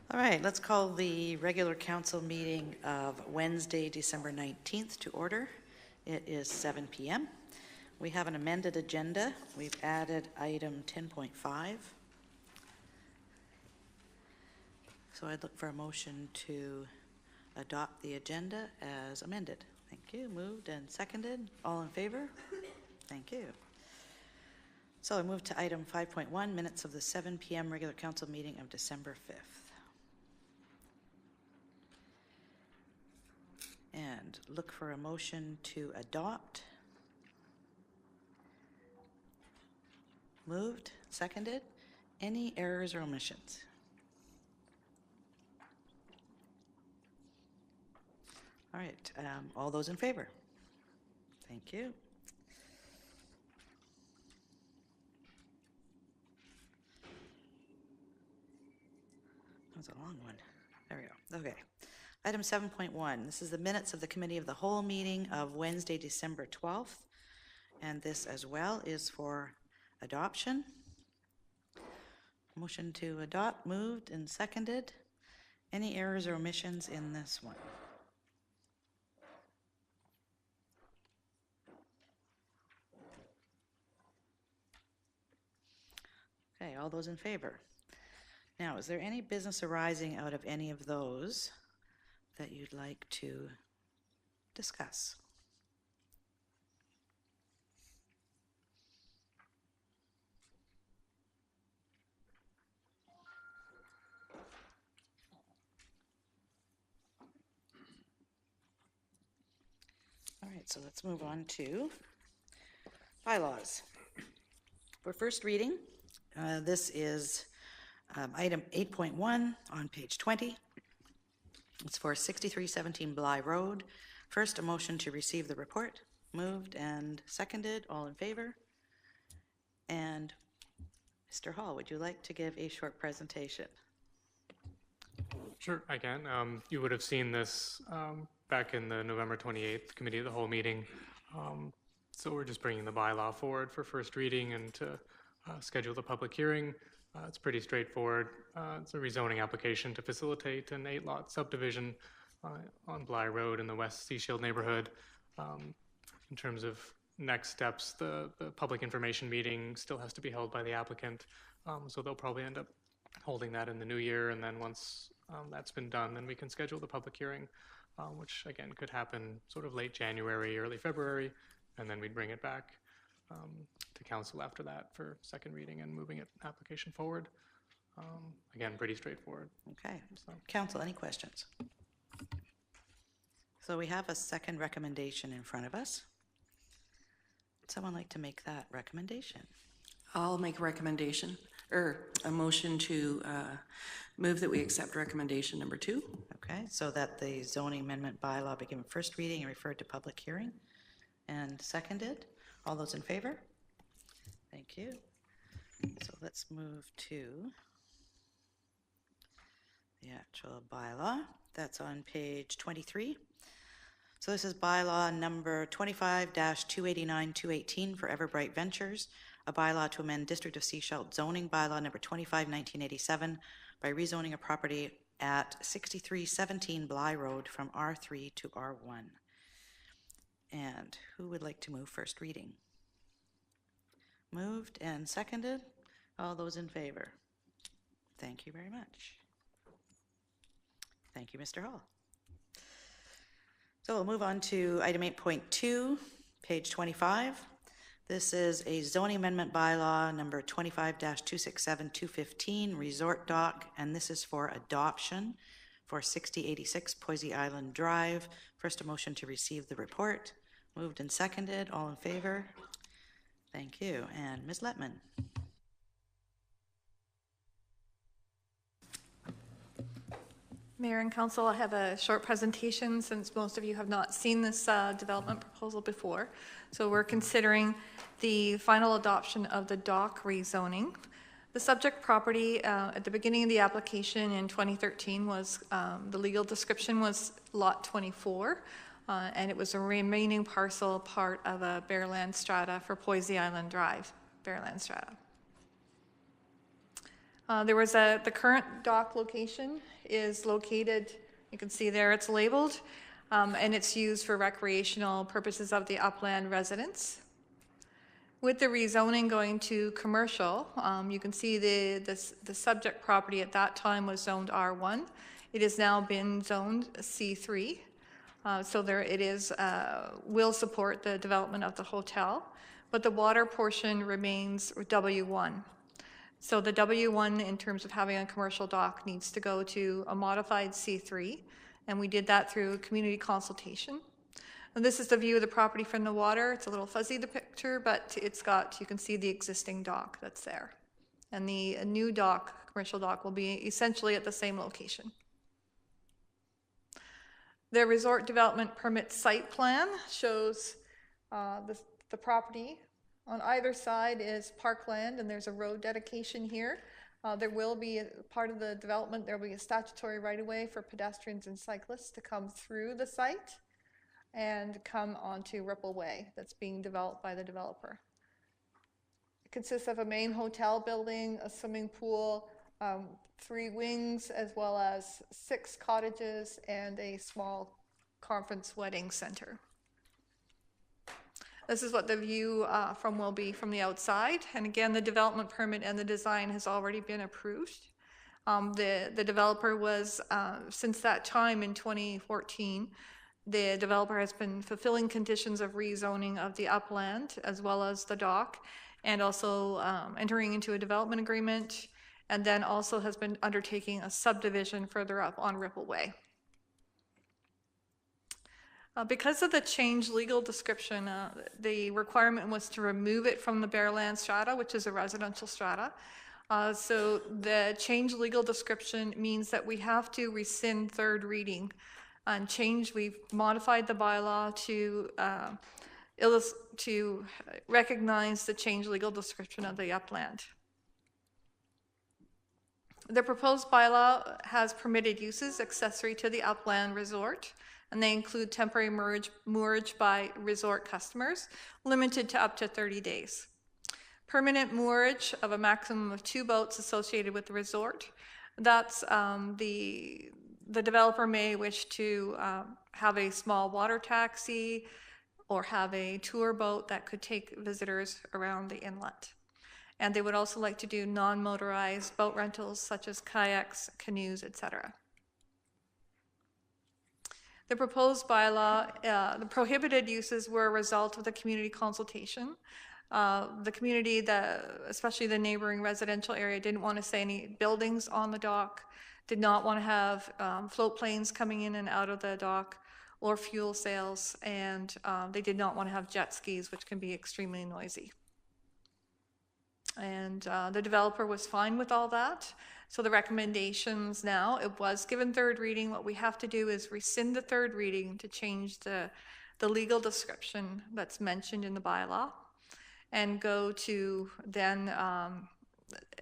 All right, let's call the regular council meeting of Wednesday, December 19th to order. It is 7 p.m. We have an amended agenda. We've added item 10.5. So I'd look for a motion to adopt the agenda as amended. Thank you. Moved and seconded. All in favor? Thank you. So I move to item 5.1, minutes of the 7 p.m. regular council meeting of December 5th. And look for a motion to adopt. Moved, seconded. Any errors or omissions? All right, all those in favor? Thank you. That was a long one. There we go. Okay. Item 7.1, this is the minutes of the Committee of the Whole meeting of Wednesday, December 12th. And this as well is for adoption. Motion to adopt, moved and seconded. Any errors or omissions in this one? Okay, all those in favor? Now, is there any business arising out of any of those that you'd like to discuss? All right, so let's move on to bylaws. For first reading, this is item 8.1 on page 20. It's for 6317 Bly Road. First, a motion to receive the report. Moved and seconded. All in favor? And Mr. Hall, would you like to give a short presentation? Sure, I can. You would have seen this back in the November 28th Committee of the Whole meeting. So we're just bringing the bylaw forward for first reading and to schedule the public hearing. It's pretty straightforward. It's a rezoning application to facilitate an 8-lot subdivision on Bly Road in the West Sea Shield neighborhood. In terms of next steps, the public information meeting still has to be held by the applicant. So they'll probably end up holding that in the new year. And then once that's been done, then we can schedule the public hearing, which again could happen sort of late January, early February, and then we'd bring it back to council after that for second reading and moving it application forward. Again, pretty straightforward. Okay. So. Council, any questions? So we have a second recommendation in front of us. Would someone like to make that recommendation? I'll make a recommendation, or a motion to move that we accept recommendation number 2. Okay, so that the zoning amendment bylaw be given first reading and referred to public hearing. And seconded. All those in favor? Thank you. So let's move to the actual bylaw. That's on page 23. So this is bylaw number 25-289-218 for Everbright Ventures, a bylaw to amend District of Sechelt zoning bylaw number 25-1987 by rezoning a property at 6317 Bly Road from R3 to R1. And who would like to move first reading? Moved and seconded. All those in favor? Thank you very much. Thank you, Mr. Hall. So we'll move on to item 8.2, page 25. This is a zoning amendment bylaw number 25-267-215 resort dock, and this is for adoption for 6086 Poisey Island Drive. First, a motion to receive the report. Moved and seconded. All in favor? Thank you. And Ms. Letman. Mayor and Council, I have a short presentation since most of you have not seen this development proposal before. So we're considering the final adoption of the dock rezoning. The subject property at the beginning of the application in 2013 was, the legal description was lot 24, and it was a remaining parcel part of a Bearland strata for Poisey Island Drive, Bearland strata. The current dock location is located, you can see there it's labeled, and it's used for recreational purposes of the upland residents. With the rezoning going to commercial, you can see the subject property at that time was zoned R1. It has now been zoned C3. So there it is, will support the development of the hotel, but the water portion remains W1. So the W1 in terms of having a commercial dock needs to go to a modified C3, and we did that through community consultation. And this is the view of the property from the water. It's a little fuzzy, the picture, but you can see the existing dock that's there. And the new dock, commercial dock, will be essentially at the same location. The resort development permit site plan shows the property. On either side is parkland, and there's a road dedication here. There will be, part of the development, there will be a statutory right-of-way for pedestrians and cyclists to come through the site and come onto Ripple Way that's being developed by the developer. It consists of a main hotel building, a swimming pool, 3 wings, as well as 6 cottages and a small conference wedding center. This is what the view will be from the outside. And again, the development permit and the design has already been approved. The developer was, since that time in 2014, the developer has been fulfilling conditions of rezoning of the upland as well as the dock, and also entering into a development agreement, and then also has been undertaking a subdivision further up on Ripple Way. Because of the changed legal description, the requirement was to remove it from the Bearland strata, which is a residential strata. So the changed legal description means that we have to rescind third reading and change. We've modified the bylaw to recognize the changed legal description of the upland. The proposed bylaw has permitted uses accessory to the upland resort, and they include temporary moorage by resort customers, limited to up to 30 days. Permanent moorage of a maximum of 2 boats associated with the resort. That's the developer may wish to have a small water taxi or have a tour boat that could take visitors around the inlet. And they would also like to do non-motorized boat rentals such as kayaks, canoes, etc. The proposed bylaw, the prohibited uses were a result of the community consultation. The community, especially the neighboring residential area, didn't want to see any buildings on the dock, did not want to have float planes coming in and out of the dock or fuel sales, and they did not want to have jet skis, which can be extremely noisy. And the developer was fine with all that. So the recommendations now, it was given third reading. What we have to do is rescind the third reading to change the legal description that's mentioned in the bylaw, and go to then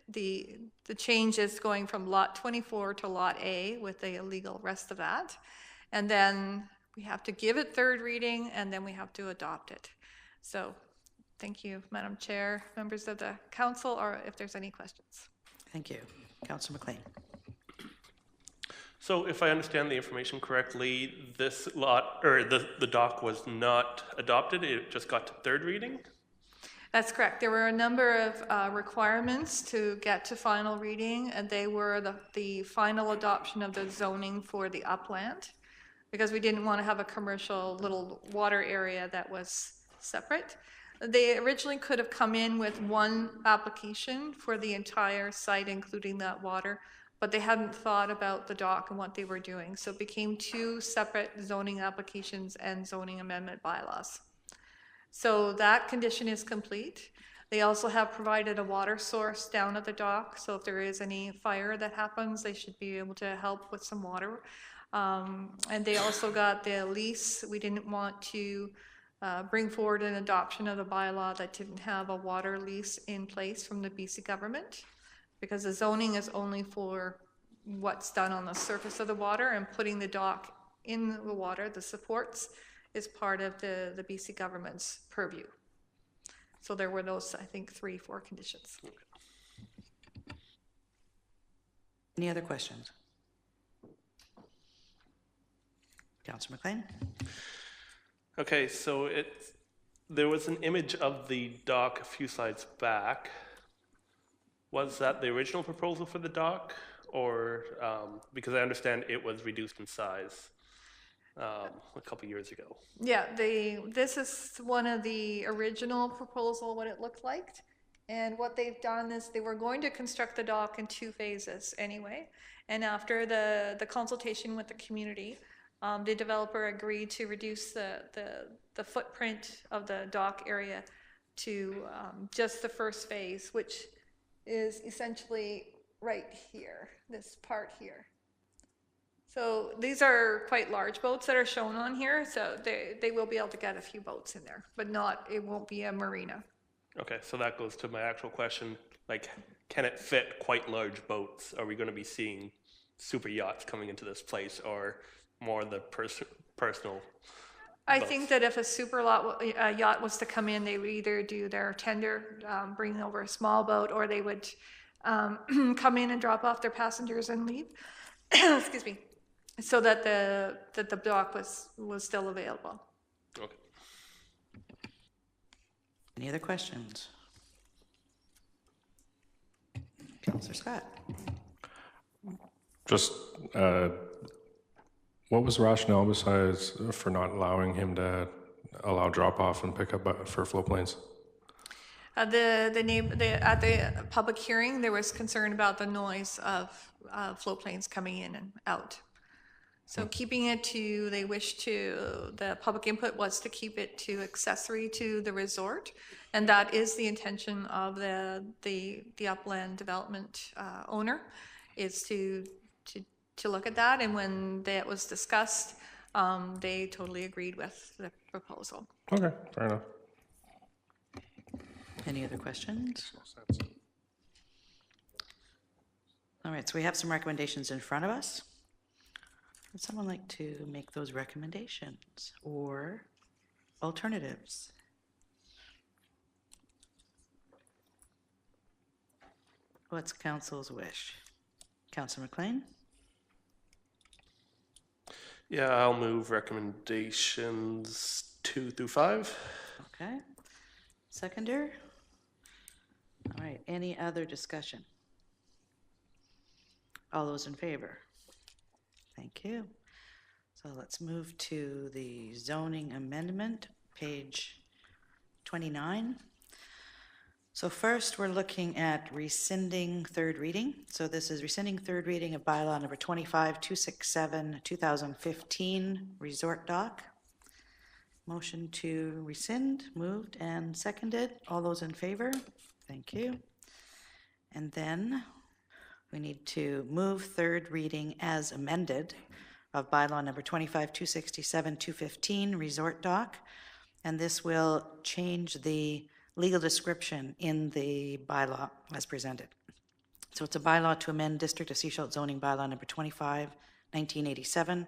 the changes going from lot 24 to lot A with the illegal rest of that. And then we have to give it third reading, and then we have to adopt it. So thank you, Madam Chair, members of the council, or if there's any questions. Thank you. Councillor McLean. So if I understand the information correctly, this lot, or the dock was not adopted, it just got to third reading? That's correct. There were a number of requirements to get to final reading, and they were the final adoption of the zoning for the upland, because we didn't want to have a commercial little water area that was separate. They originally could have come in with one application for the entire site, including that water, but they hadn't thought about the dock and what they were doing. So it became 2 separate zoning applications and zoning amendment bylaws. So that condition is complete. They also have provided a water source down at the dock, so if there is any fire that happens, they should be able to help with some water. And they also got the lease. We didn't want to bring forward an adoption of the bylaw that didn't have a water lease in place from the BC government, because the zoning is only for what's done on the surface of the water, and putting the dock in the water, the supports, is part of the BC government's purview. So there were those, I think, 3-4 conditions. Any other questions? Councillor McLean? Okay, so there was an image of the dock a few slides back. Was that the original proposal for the dock, or because I understand it was reduced in size a couple years ago? Yeah, this is one of the original proposal, what it looked like. And what they've done is they were going to construct the dock in 2 phases anyway. And after the consultation with the community, the developer agreed to reduce the footprint of the dock area to just the first phase, which is essentially right here, this part here. So these are quite large boats that are shown on here, so they will be able to get a few boats in there, but it won't be a marina. Okay, so that goes to my actual question, like, can it fit quite large boats? Are we going to be seeing super yachts coming into this place, or more the personal I boats? think that if a yacht was to come in, they would either do their tender, bring over a small boat, or they would come in and drop off their passengers and leave. Excuse me. So that the dock was still available. Okay. Any other questions? Councillor Scott? Just, what was the rationale besides for not allowing him to allow drop-off and pick-up for float planes? At the public hearing, there was concern about the noise of float planes coming in and out. So keeping it to, the public input was to keep it to accessory to the resort. And that is the intention of the upland development owner, is to look at that. And when that was discussed, they totally agreed with the proposal. Okay, fair enough. Any other questions? All right, so we have some recommendations in front of us. Would someone like to make those recommendations or alternatives? What's council's wish? Councillor McLean? Yeah, I'll move recommendations 2 through 5. Okay. Seconder? All right, any other discussion? All those in favor? Thank you. So let's move to the zoning amendment, page 29. So first, we're looking at rescinding third reading. So this is rescinding third reading of bylaw number 25267, 2015, resort dock. Motion to rescind, moved and seconded. All those in favor? Thank you. And then we need to move third reading as amended of bylaw number 25267, 2015, resort dock. And this will change the legal description in the bylaw as presented. So it's a bylaw to amend District of Sechelt zoning bylaw number 25, 1987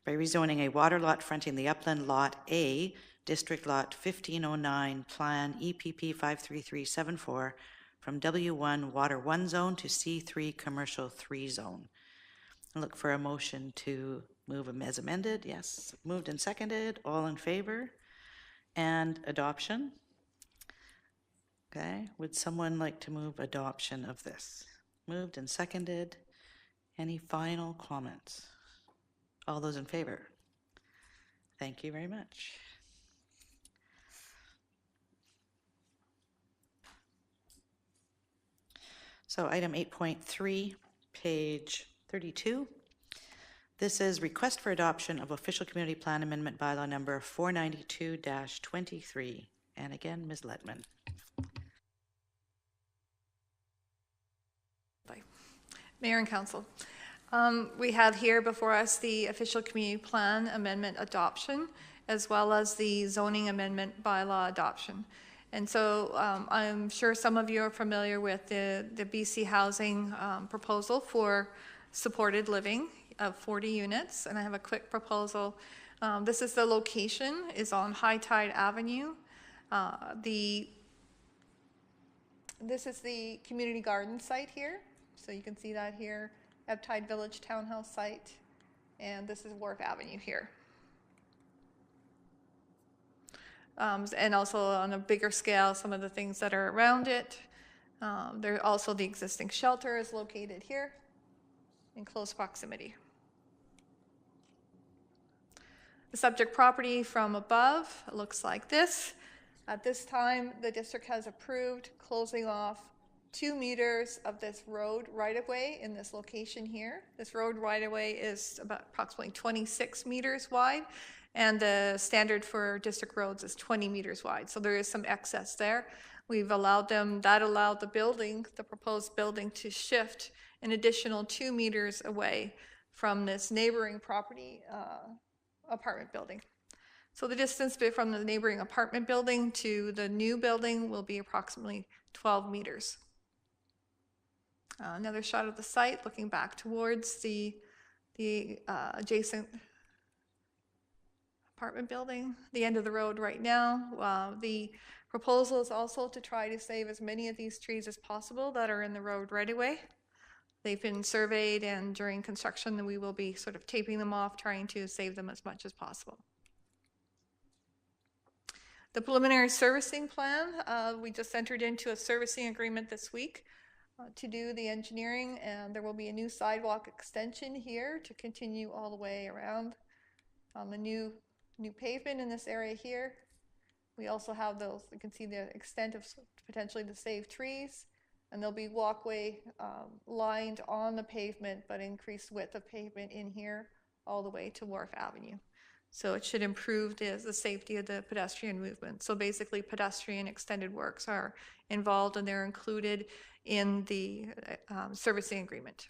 by rezoning a water lot fronting the upland lot A, District Lot 1509, Plan EPP 53374, from W1 Water 1 Zone to C3 Commercial 3 Zone. I look for a motion to move them as amended. Yes, moved and seconded. All in favor? And adoption? Okay, would someone like to move adoption of this? Moved and seconded. Any final comments? All those in favor? Thank you very much. So item 8.3, page 32. This is request for adoption of official community plan amendment bylaw number 492-23. And again, Ms. Letman. Mayor and Council, we have here before us the official community plan amendment adoption, as well as the zoning amendment bylaw adoption. And so I'm sure some of you are familiar with the BC Housing proposal for supported living of 40 units. And I have a quick proposal. This is the location, is on High Tide Avenue. This is the community garden site here. So you can see that here. Ebb Village Townhouse site, and this is Wharf Avenue here. And also on a bigger scale, some of the things that are around it. There also the existing shelter is located here in close proximity. The subject property from above looks like this. At this time, the district has approved closing off 2 meters of this road right-of-way in this location here. This road right-of-way is about approximately 26 meters wide, and the standard for district roads is 20 meters wide, so there is some excess there. We've allowed them, that allowed the building, the proposed building, to shift an additional 2 meters away from this neighboring property apartment building. So the distance from the neighboring apartment building to the new building will be approximately 12 meters. Another shot of the site looking back towards the adjacent apartment building, the end of the road right now. The proposal is also to try to save as many of these trees as possible that are in the road right away. They've been surveyed, and during construction we will be sort of taping them off, trying to save them as much as possible. The preliminary servicing plan, we just entered into a servicing agreement this week to do the engineering, and there will be a new sidewalk extension here to continue all the way around the new pavement in this area here. We also have those, you can see the extent of potentially the saved trees, and there'll be walkway lined on the pavement, but increased width of pavement in here all the way to Wharf Avenue. So it should improve the safety of the pedestrian movement. So basically pedestrian extended works are involved, and they're included in the servicing agreement.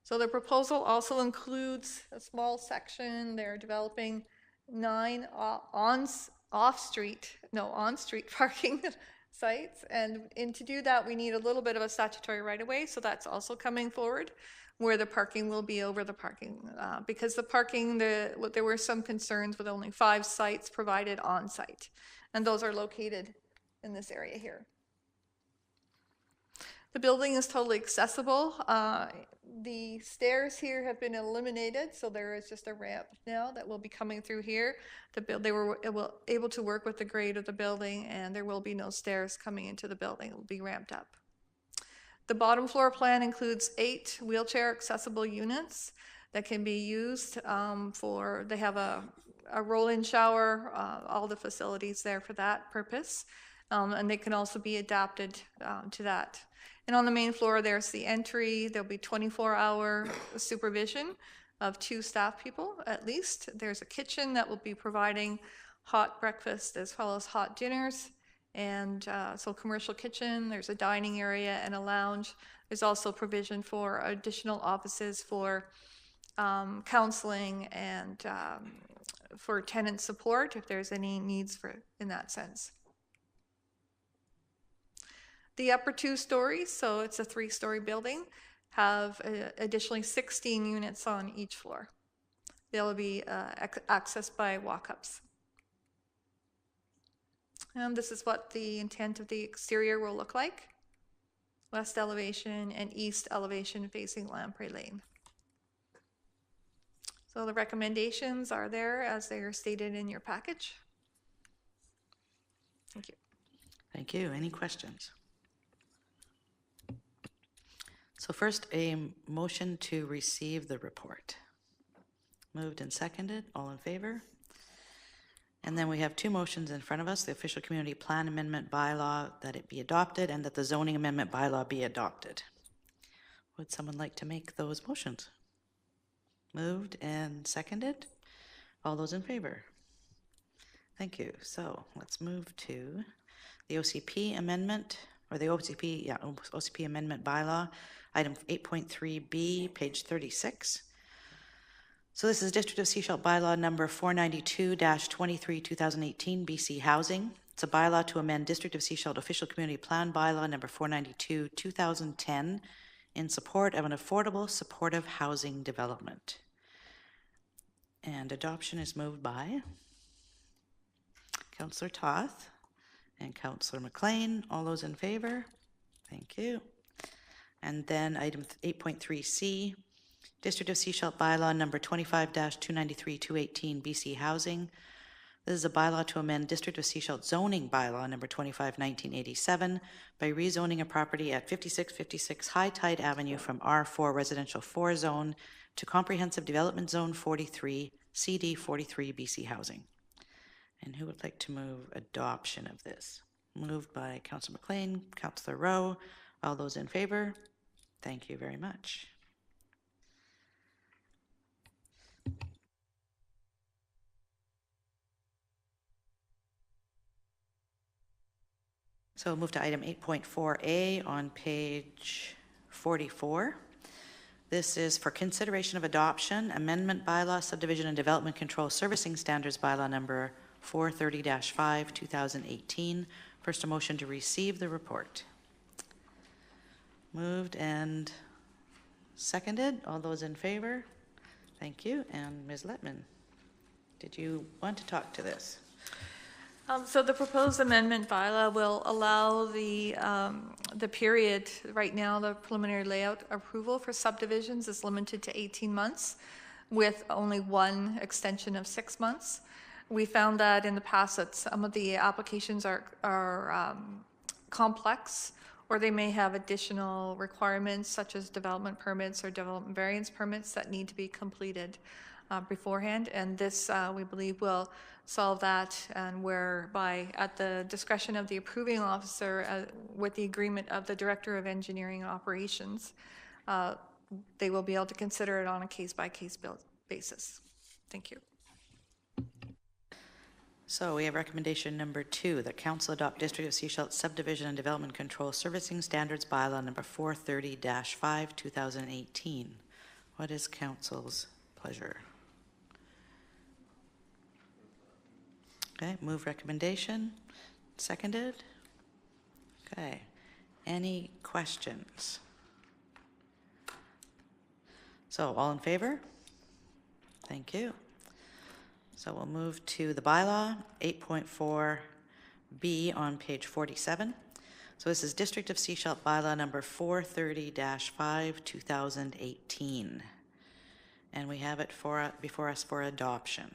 So the proposal also includes a small section. They're developing 9 on-street parking sites. And to do that, we need a little bit of a statutory right-of-way, so that's also coming forward, where the parking will be over the parking. Because the parking, there were some concerns with only 5 sites provided on-site, and those are located in this area here. The building is totally accessible. The stairs here have been eliminated, so there is just a ramp now that will be coming through here. They were able to work with the grade of the building, and there will be no stairs coming into the building. It will be ramped up. The bottom floor plan includes 8 wheelchair accessible units that can be used they have a roll-in shower, all the facilities there for that purpose, and they can also be adapted to that. And on the main floor, there's the entry. There'll be 24-hour supervision of 2 staff people at least. There's a kitchen that will be providing hot breakfast as well as hot dinners. And so commercial kitchen, there's a dining area and a lounge. There's also provision for additional offices for counseling and for tenant support if there's any needs in that sense. The upper 2 stories, so it's a 3-story building, have additionally 16 units on each floor. They'll be accessed by walk-ups. This is what the intent of the exterior will look like. West elevation and east elevation facing Lamprey Lane. So the recommendations are there as they are stated in your package. Thank you. Thank you. Any questions? So first, a motion to receive the report. Moved and seconded. All in favor? And then we have 2 motions in front of us: the official community plan amendment bylaw, that it be adopted, and that the zoning amendment bylaw be adopted. Would someone like to make those motions? Moved and seconded. All those in favor? Thank you. So let's move to the OCP amendment, or the OCP amendment bylaw, item 8.3B, page 36. So this is District of Sechelt bylaw number 492-23, 2018, BC Housing. It's a bylaw to amend District of Sechelt official community plan bylaw number 492, 2010, in support of an affordable, supportive housing development. And adoption is moved by Councillor Toth and Councillor McLean. All those in favor? Thank you. And then item 8.3C, District of Sechelt bylaw number 25-293-218 BC Housing. This is a bylaw to amend District of Sechelt zoning bylaw number 25-1987 by rezoning a property at 5656 High Tide Avenue from R4 Residential 4 Zone to Comprehensive Development Zone 43, CD 43 BC Housing. And who would like to move adoption of this? Moved by Councillor McLean, Councillor Rowe. All those in favor? Thank you very much. So we'll move to item 8.4A on page 44. This is for consideration of adoption, amendment bylaw, subdivision and development control servicing standards bylaw number 430-5, 2018. First, a motion to receive the report. Moved and seconded. All those in favor? Thank you. And Ms. Letman, did you want to talk to this? So the proposed amendment bylaw will allow the period, right now, the preliminary layout approval for subdivisions is limited to 18 months with only one extension of 6 months. We found that in the past that some of the applications are complex, or they may have additional requirements such as development permits or development variance permits that need to be completed beforehand. And this, we believe, will solve that, and whereby at the discretion of the approving officer, with the agreement of the Director of Engineering Operations, they will be able to consider it on a case-by-case basis. Thank you. So we have recommendation number 2, that Council adopt District of Sechelt Subdivision and Development Control Servicing Standards Bylaw number 430-5, 2018. What is Council's pleasure? Okay, move recommendation. Seconded. Okay. Any questions? So all in favor? Thank you. So we'll move to the bylaw, 8.4B on page 47. So this is District of Sechelt bylaw number 430-5, 2018. And we have it before us for adoption.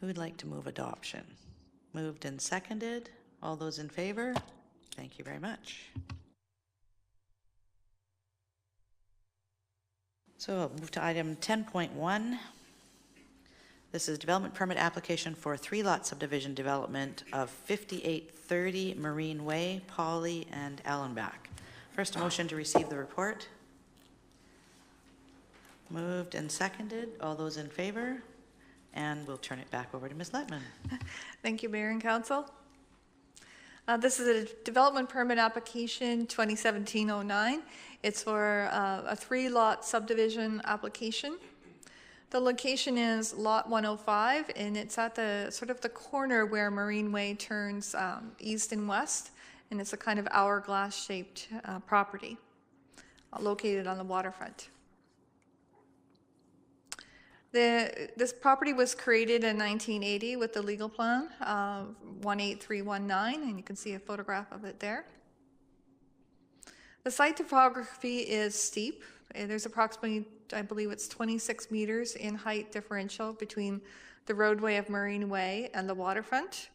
Who would like to move adoption? Moved and seconded. All those in favor? Thank you very much. So we'll move to item 10.1. This is development permit application for a 3-lot subdivision development of 5830 Marine Way, Pauley and Allenbach. First, a motion to receive the report. Moved and seconded. All those in favor? And we'll turn it back over to Ms. Letman. Thank you, Mayor and Council. This is a development permit application 2017-09. It's for a 3-lot subdivision application. The location is lot 105, and it's at the sort of the corner where Marine Way turns east and west, and it's a kind of hourglass-shaped property located on the waterfront. This property was created in 1980 with the legal plan 18319, and you can see a photograph of it there. The site topography is steep. There's approximately, I believe it's 26 meters in height differential between the roadway of Marine Way and the waterfront.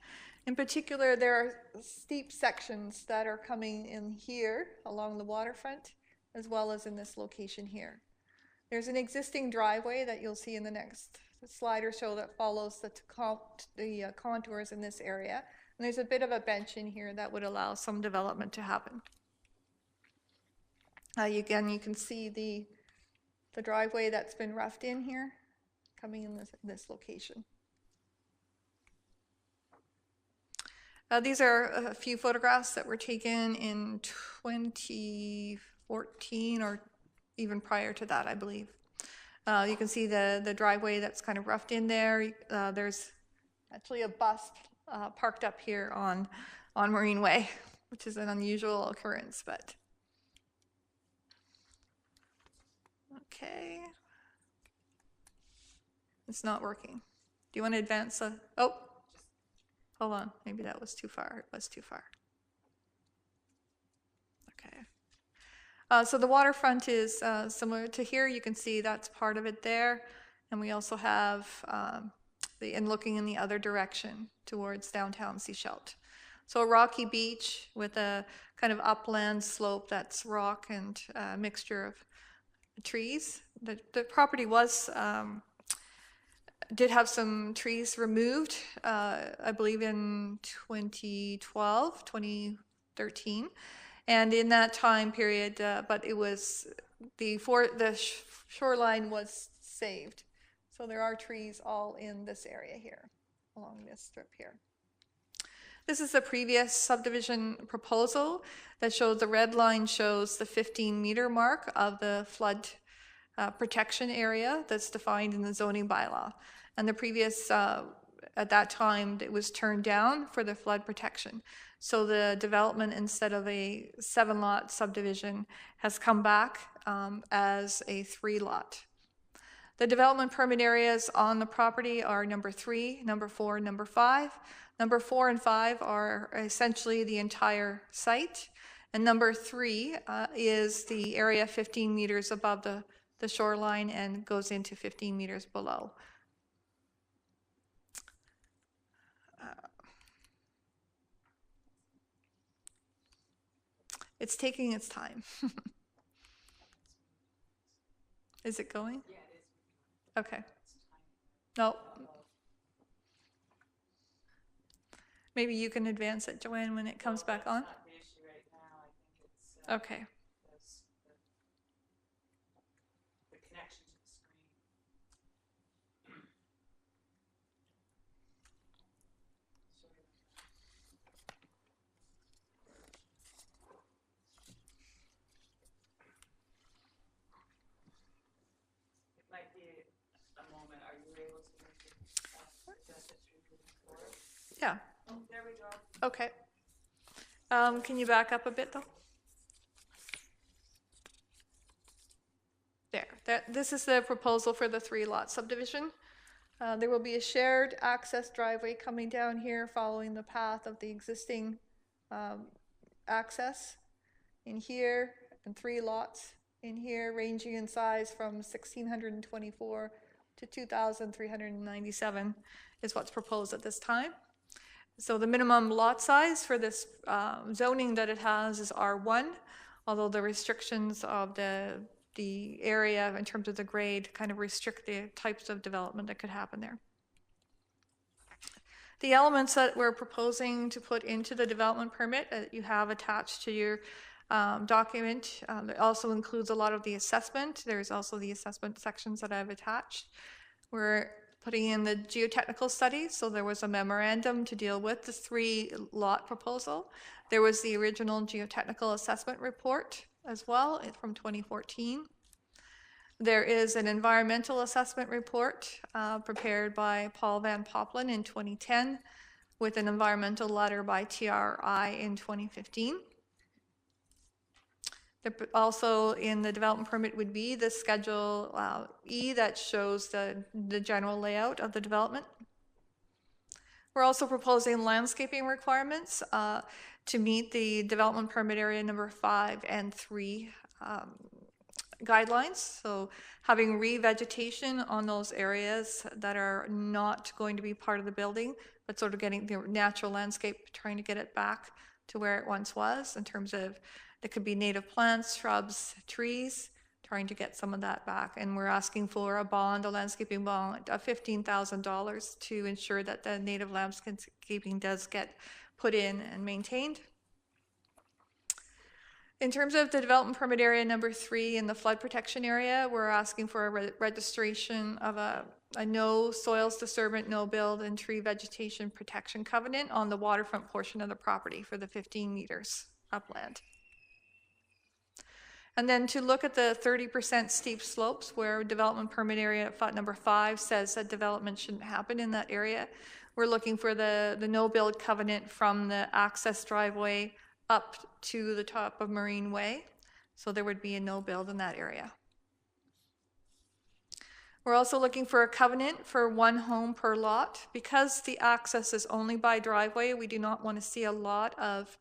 In particular, there are steep sections that are coming in here along the waterfront, as well as in this location here. There's an existing driveway that you'll see in the next slide or so that follows the contours in this area. And there's a bit of a bench in here that would allow some development to happen. Again, you can see the driveway that's been roughed in here, coming in this location. These are a few photographs that were taken in 2014 or even prior to that, I believe. You can see the driveway that's kind of roughed in there. There's actually a bus parked up here on Marine Way, which is an unusual occurrence, but. Okay. It's not working. Do you want to advance? Oh, hold on. Maybe that was too far. It was too far. Okay. So the waterfront is similar to here. You can see that's part of it there. And we also have and looking in the other direction towards downtown Sechelt. So a rocky beach with a kind of upland slope that's rock and a mixture of trees. The property was did have some trees removed, I believe in 2012, 2013. And in that time period, but it was, the shoreline was saved. So there are trees all in this area here, along this strip here. This is the previous subdivision proposal that shows the red line shows the 15-meter mark of the flood protection area that's defined in the zoning bylaw. And the previous, at that time, it was turned down for the flood protection. So the development, instead of a 7-lot subdivision, has come back as a 3-lot. The development permit areas on the property are number 3, number 4, number 5. Number 4 and 5 are essentially the entire site. And number 3 is the area 15 meters above the shoreline and goes into 15 meters below. It's taking its time. Is it going? Yeah, it is. Okay. No. Maybe you can advance it, Joanne, when it comes back on. Okay. The connection to the screen. It might be a moment. Are you able to adjust it through moving forward? Yeah. Oh, there we go. Okay. Can you back up a bit, though? There. This is the proposal for the 3-lot subdivision. There will be a shared access driveway coming down here following the path of the existing access in here, and 3 lots in here, ranging in size from 1,624 to 2,397 is what's proposed at this time. So the minimum lot size for this zoning that it has is R1, although the restrictions of the area in terms of the grade kind of restrict the types of development that could happen there. The elements that we're proposing to put into the development permit that you have attached to your document, it also includes a lot of the assessment. There's also the assessment sections that I've attached. We're putting in the geotechnical studies, so there was a memorandum to deal with the 3-lot proposal. There was the original geotechnical assessment report as well from 2014. There is an environmental assessment report prepared by Paul Van Poppelen in 2010 with an environmental letter by TRI in 2015. Also in the development permit would be the Schedule E that shows the general layout of the development. We're also proposing landscaping requirements to meet the development permit area number 5 and 3 guidelines. So having revegetation on those areas that are not going to be part of the building, but sort of getting the natural landscape, trying to get it back to where it once was in terms of, it could be native plants, shrubs, trees, trying to get some of that back. And we're asking for a bond, a landscaping bond of $15,000 to ensure that the native landscaping does get put in and maintained. In terms of the development permit area number 3 in the flood protection area, we're asking for a registration of a no soils disturbance, no build, and tree vegetation protection covenant on the waterfront portion of the property for the 15 meters upland. And then to look at the 30% steep slopes where development permit area number 5 says that development shouldn't happen in that area, we're looking for the no build covenant from the access driveway up to the top of Marine Way. So there would be a no build in that area. We're also looking for a covenant for 1 home per lot. Because the access is only by driveway, we do not want to see a lot of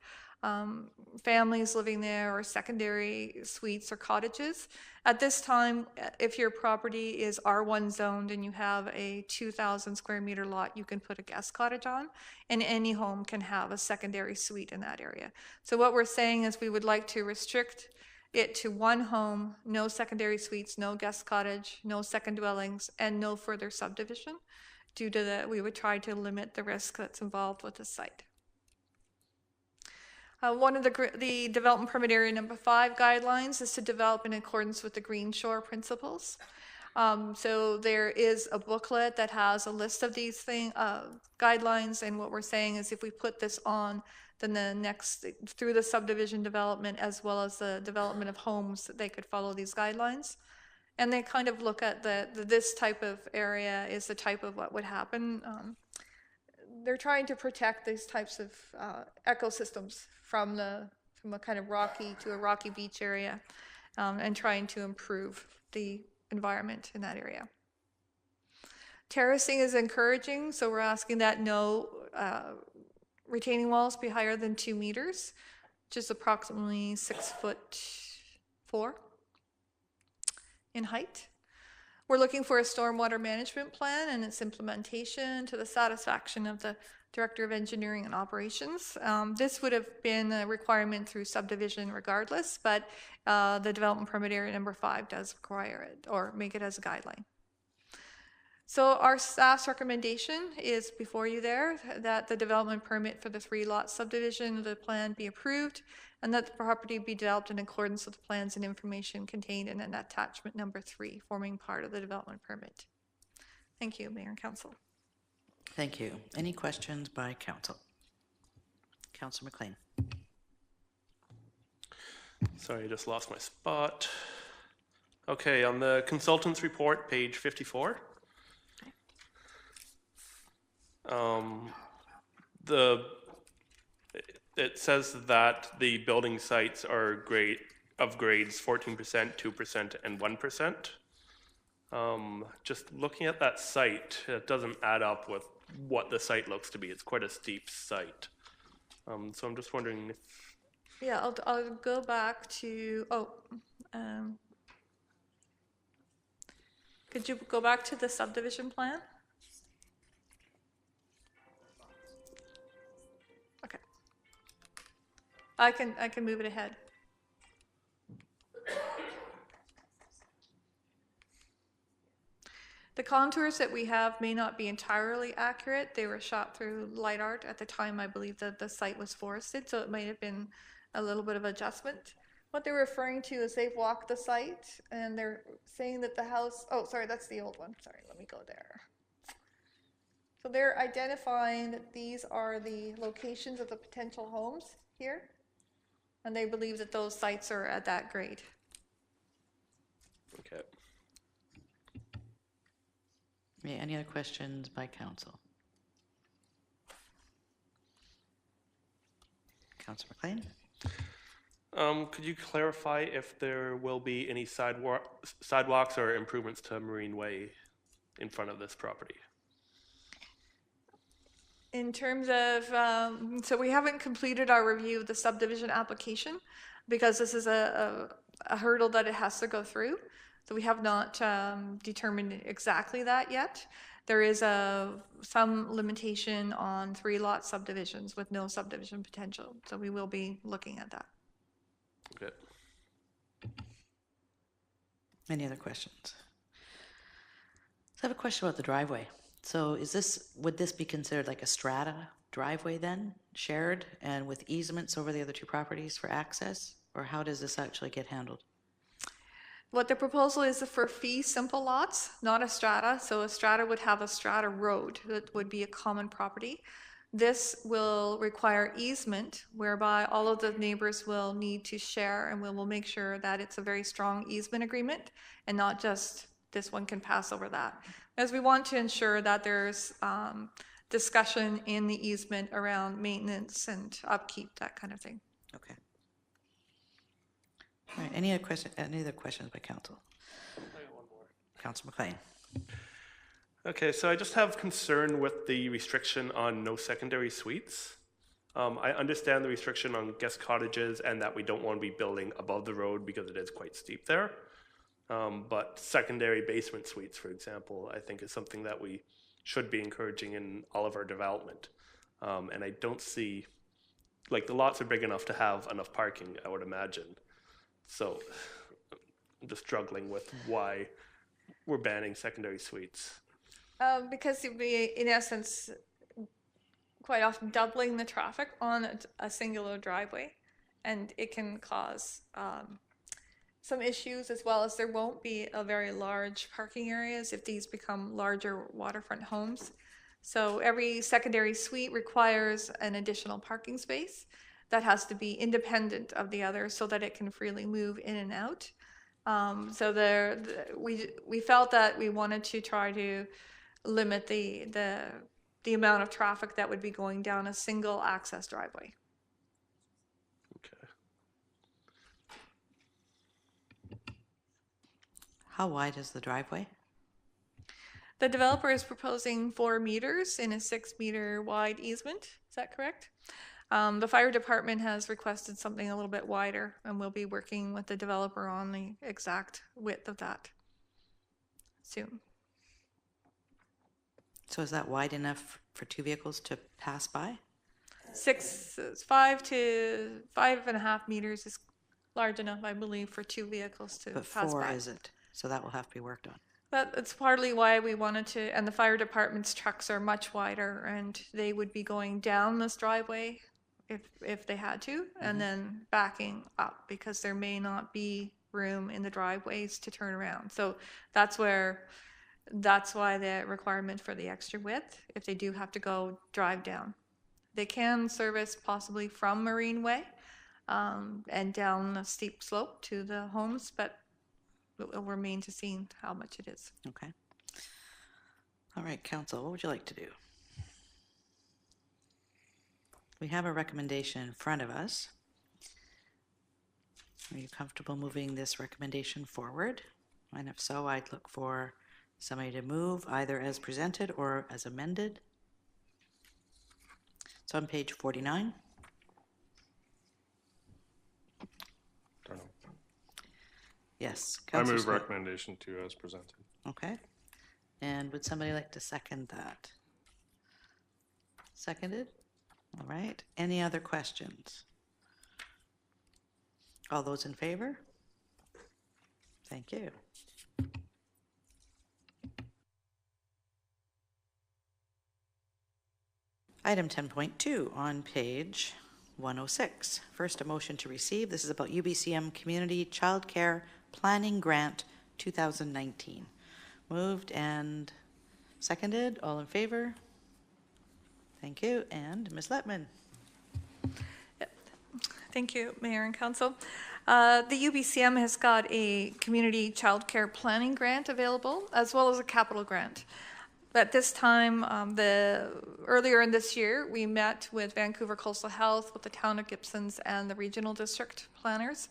families living there or secondary suites or cottages. At this time, if your property is R1 zoned and you have a 2,000 square meter lot, you can put a guest cottage on, and any home can have a secondary suite in that area. So what we're saying is we would like to restrict it to one home, no secondary suites, no guest cottage, no second dwellings, and no further subdivision. Due to that, we would try to limit the risk that's involved with the site. One of the development permit area number 5 guidelines is to develop in accordance with the Green Shore principles. So there is a booklet that has a list of these guidelines, and what we're saying is if we put this on, then the next, through the subdivision development as well as the development of homes, they could follow these guidelines. And they kind of look at this type of area is the type of what would happen. They're trying to protect these types of ecosystems from a kind of rocky to a rocky beach area, and trying to improve the environment in that area. Terracing is encouraging, so we're asking that no retaining walls be higher than 2 meters, which is approximately 6'4" in height. We're looking for a stormwater management plan and its implementation to the satisfaction of the Director of Engineering and Operations. This would have been a requirement through subdivision regardless, but the development permit area number 5 does require it or make it as a guideline. So our staff's recommendation is before you there, that the development permit for the 3-lot subdivision of the plan be approved and that the property be developed in accordance with the plans and information contained in an attachment number 3 forming part of the development permit. Thank you, Mayor and Council. Thank you. Any questions by council? Councillor McLean. Sorry, I just lost my spot. Okay, on the consultant's report, page 54. It says that the building sites are of grades 14%, 2%, and 1%. Just looking at that site, it doesn't add up with what the site looks to be. It's quite a steep site. So I'm just wondering if... Yeah, I'll go back to, could you go back to the subdivision plan? Okay. I can move it ahead. The contours that we have may not be entirely accurate. They were shot through light art at the time. I believe that the site was forested, so it might have been a little bit of adjustment. What they're referring to is they've walked the site and they're saying that the house, oh, sorry, that's the old one. Sorry, let me go there. So they're identifying that these are the locations of the potential homes here, and they believe that those sites are at that grade. Okay. Any other questions by council? Councillor McLean? Could you clarify if there will be any sidewalks or improvements to Marine Way in front of this property? In terms of, so we haven't completed our review of the subdivision application because this is a hurdle that it has to go through. So we have not determined exactly that yet. There is some limitation on 3-lot subdivisions with no subdivision potential. So we will be looking at that. Okay. Any other questions? I have a question about the driveway. So would this be considered like a strata driveway then, shared and with easements over the other 2 properties for access? Or how does this actually get handled? What the proposal is for fee simple lots, not a strata. So a strata would have a strata road that would be a common property. This will require easement, whereby all of the neighbors will need to share, and we will make sure that it's a very strong easement agreement and not just this one can pass over that. As we want to ensure that there's discussion in the easement around maintenance and upkeep, that kind of thing. Okay. All right, any other questions by council? Councillor McLean. Okay, so I just have concern with the restriction on no secondary suites. I understand the restriction on guest cottages and that we don't want to be building above the road because it is quite steep there. But secondary basement suites, for example, I think is something that we should be encouraging in all of our development. And I don't see, like, the lots are big enough to have enough parking, I would imagine. So I'm just struggling with why we're banning secondary suites. Because you'd be, in essence, quite often doubling the traffic on a singular driveway, and it can cause some issues, as well as there won't be a very large parking areas if these become larger waterfront homes. So every secondary suite requires an additional parking space that has to be independent of the other so that it can freely move in and out. So we felt that we wanted to try to limit the amount of traffic that would be going down a single access driveway. Okay. How wide is the driveway? The developer is proposing 4 meters in a 6-meter wide easement. Is that correct? The fire department has requested something a little bit wider, and we'll be working with the developer on the exact width of that soon. So is that wide enough for 2 vehicles to pass by? 5 to 5.5 meters is large enough, I believe, for 2 vehicles to But pass 4 by. isn't, so that will have to be worked on. That's partly why we wanted to, and the fire department's trucks are much wider, and they would be going down this driveway if they had to, and then backing up, because there may not be room in the driveways to turn around. So that's why the requirement for the extra width, if they do have to drive down. They can service possibly from Marine Way and down a steep slope to the homes, but it will remain to see how much it is. Okay. All right, council, what would you like to do? We have a recommendation in front of us. Are you comfortable moving this recommendation forward? And if so, I'd look for somebody to move either as presented or as amended. It's on page 49. Don't know. Yes. I Councillor move Scott. recommendation 2 as presented. Okay. And would somebody like to second that? Seconded? All right. Any other questions? All those in favor? Thank you. Item 10.2 on page 106. First, a motion to receive. This is about UBCM Community Childcare Planning Grant 2019. Moved and seconded. All in favor? Thank you. And Ms. Letman. Thank you, Mayor and Council. The UBCM has got a community childcare planning grant available, as well as a capital grant. At this time, earlier in this year, we met with Vancouver Coastal Health, with the town of Gibsons, and the regional district planners,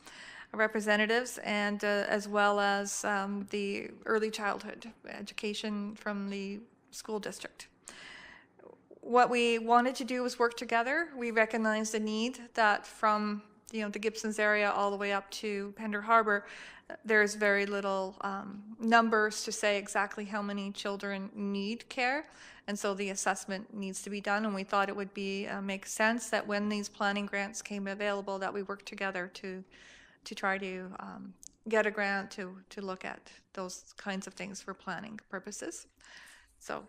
representatives, and as well as the early childhood education from the school district. What we wanted to do was work together. We recognized the need that from the Gibsons area all the way up to Pender Harbor, there's very little numbers to say exactly how many children need care, and so the assessment needs to be done. And we thought it would make sense that when these planning grants came available, that we work together to try to get a grant to look at those kinds of things for planning purposes. So,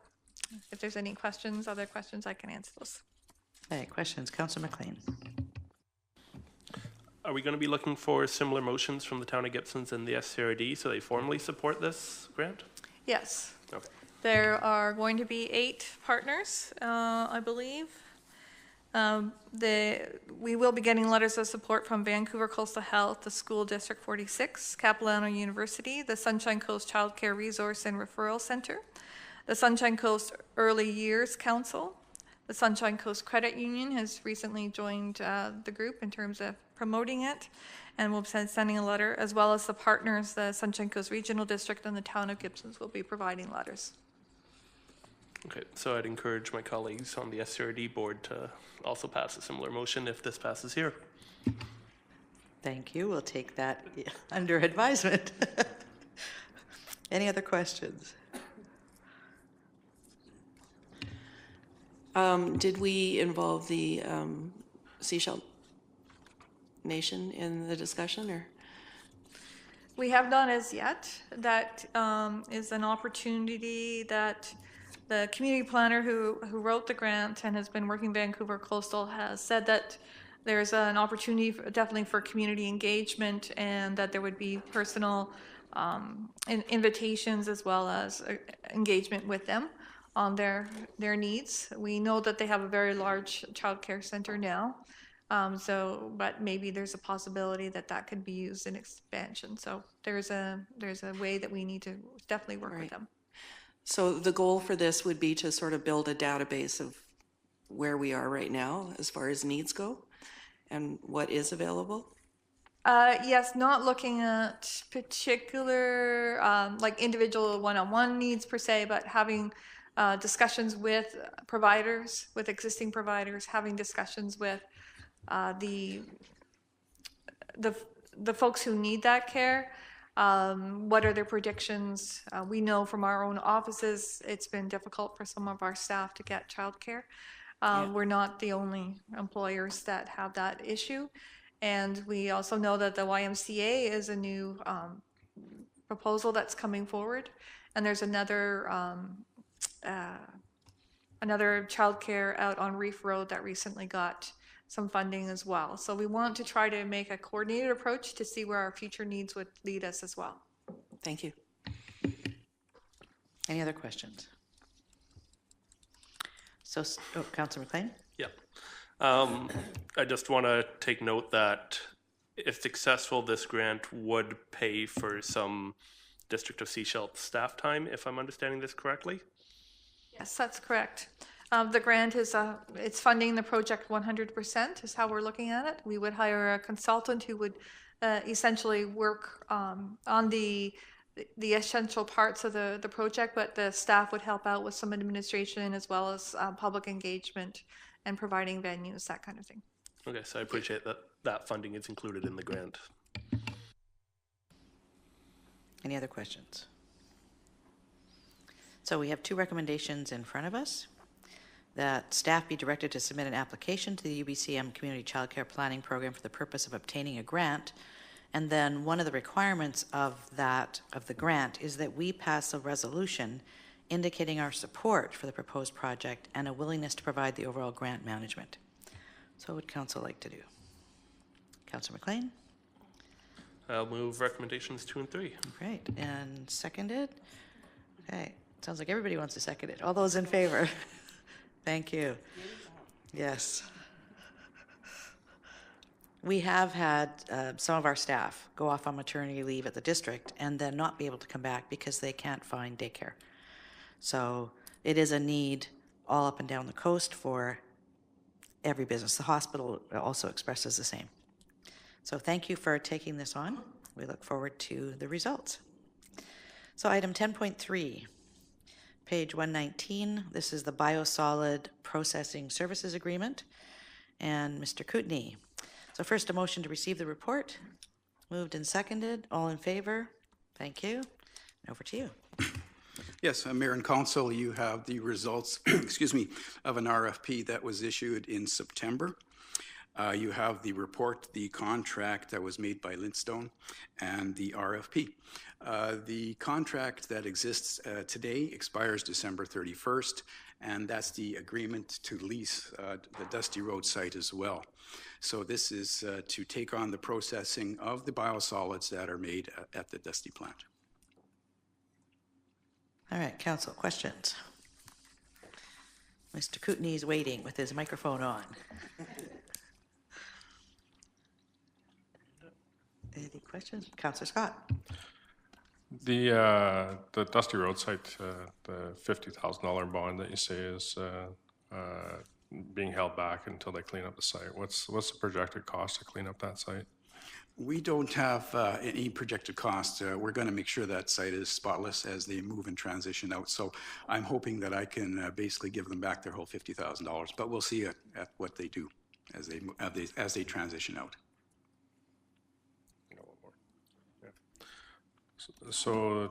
if there's any questions, other questions, I can answer those. Hey, questions? Councillor McLean. Are we going to be looking for similar motions from the town of Gibsons and the SCRD so they formally support this grant? Yes. Okay. There are going to be 8 partners, I believe. We will be getting letters of support from Vancouver Coastal Health, the School District 46, Capilano University, the Sunshine Coast Child Care Resource and Referral Center, the Sunshine Coast Early Years Council. The Sunshine Coast Credit Union has recently joined the group in terms of promoting it, and we'll be sending a letter, as well as the partners, the Sunshine Coast Regional District and the town of Gibsons will be providing letters. Okay, so I'd encourage my colleagues on the SCRD board to also pass a similar motion if this passes here. Thank you. We'll take that under advisement. Any other questions? Did we involve the Sechelt Nation in the discussion, or? We have not as yet. That is an opportunity that the community planner who wrote the grant and has been working Vancouver Coastal has said that there's an opportunity definitely for community engagement, and that there would be personal invitations as well as engagement with them on their needs. We know that they have a very large childcare center now. But maybe there's a possibility that that could be used in expansion. So there's a way that we need to definitely work with Right. them. So the goal for this would be to sort of build a database of where we are right now as far as needs go and what is available? Yes, not looking at particular, like individual one-on-one needs per se, but having discussions with providers, with existing providers, having discussions with the folks who need that care. What are their predictions? We know from our own offices, it's been difficult for some of our staff to get childcare. We're not the only employers that have that issue. And we also know that the YMCA is a new proposal that's coming forward. And there's another childcare out on Reef Road that recently got some funding as well. So we want to try to make a coordinated approach to see where our future needs would lead us as well. Thank you. Any other questions? So, Councillor McLean? Yep. I just want to take note that if successful, this grant would pay for some District of Sechelt staff time, if I'm understanding this correctly. Yes, that's correct. The grant is, it's funding the project 100% is how we're looking at it. We would hire a consultant who would essentially work on the essential parts of the project, but the staff would help out with some administration as well as public engagement and providing venues, that kind of thing. Okay, so I appreciate that that funding is included in the grant. Any other questions? So we have two recommendations in front of us. That staff be directed to submit an application to the UBCM Community Childcare Planning Program for the purpose of obtaining a grant. And then one of the requirements of the grant is that we pass a resolution indicating our support for the proposed project and a willingness to provide the overall grant management. So what would council like to do? Councillor McLean? I'll move recommendations 2 and 3. Great, and seconded? Okay, sounds like everybody wants to second it. All those in favor? Thank you. Yes. We have had some of our staff go off on maternity leave at the district and then not be able to come back because they can't find daycare. So it is a need all up and down the coast for every business. The hospital also expresses the same. So thank you for taking this on. We look forward to the results. So item 10.3, page 119, this is the Biosolid Processing Services Agreement. And Mr. Kootenay. So first, a motion to receive the report. Moved and seconded. All in favor? Thank you. And over to you. Yes, Mayor and Council, you have the results, excuse me, of an RFP that was issued in September. You have the report, the contract that was made by Lindstone, and the RFP. The contract that exists today expires December 31st, and that's the agreement to lease the Dusty Road site as well. So this is to take on the processing of the biosolids that are made at the Dusty plant. All right, council, questions? Mr. Kootenay's waiting with his microphone on. Any questions? Councillor Scott? The Dusty Road site, the $50,000 bond that you say is being held back until they clean up the site. What's the projected cost to clean up that site? We don't have any projected costs. We're going to make sure that site is spotless as they move and transition out. So I'm hoping that I can basically give them back their whole $50,000, but we'll see at what they do as they transition out. So,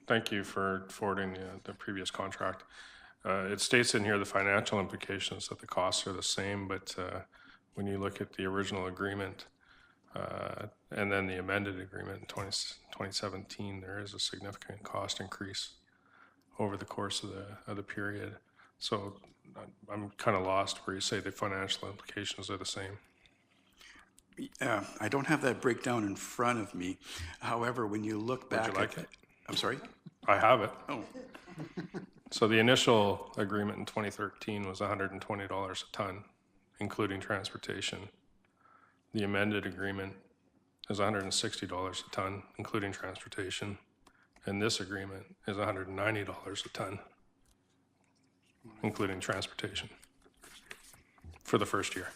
thank you for forwarding the previous contract. It states in here the financial implications that the costs are the same, but when you look at the original agreement and then the amended agreement in 2017, there is a significant cost increase over the course of the period. So I'm kind of lost where you say the financial implications are the same. I don't have that breakdown in front of me. However, when you look back Would you like it? I'm sorry? I have it. Oh, So the initial agreement in 2013 was $120 a ton, including transportation. The amended agreement is $160 a ton, including transportation. And this agreement is $190 a ton, including transportation, for the first year.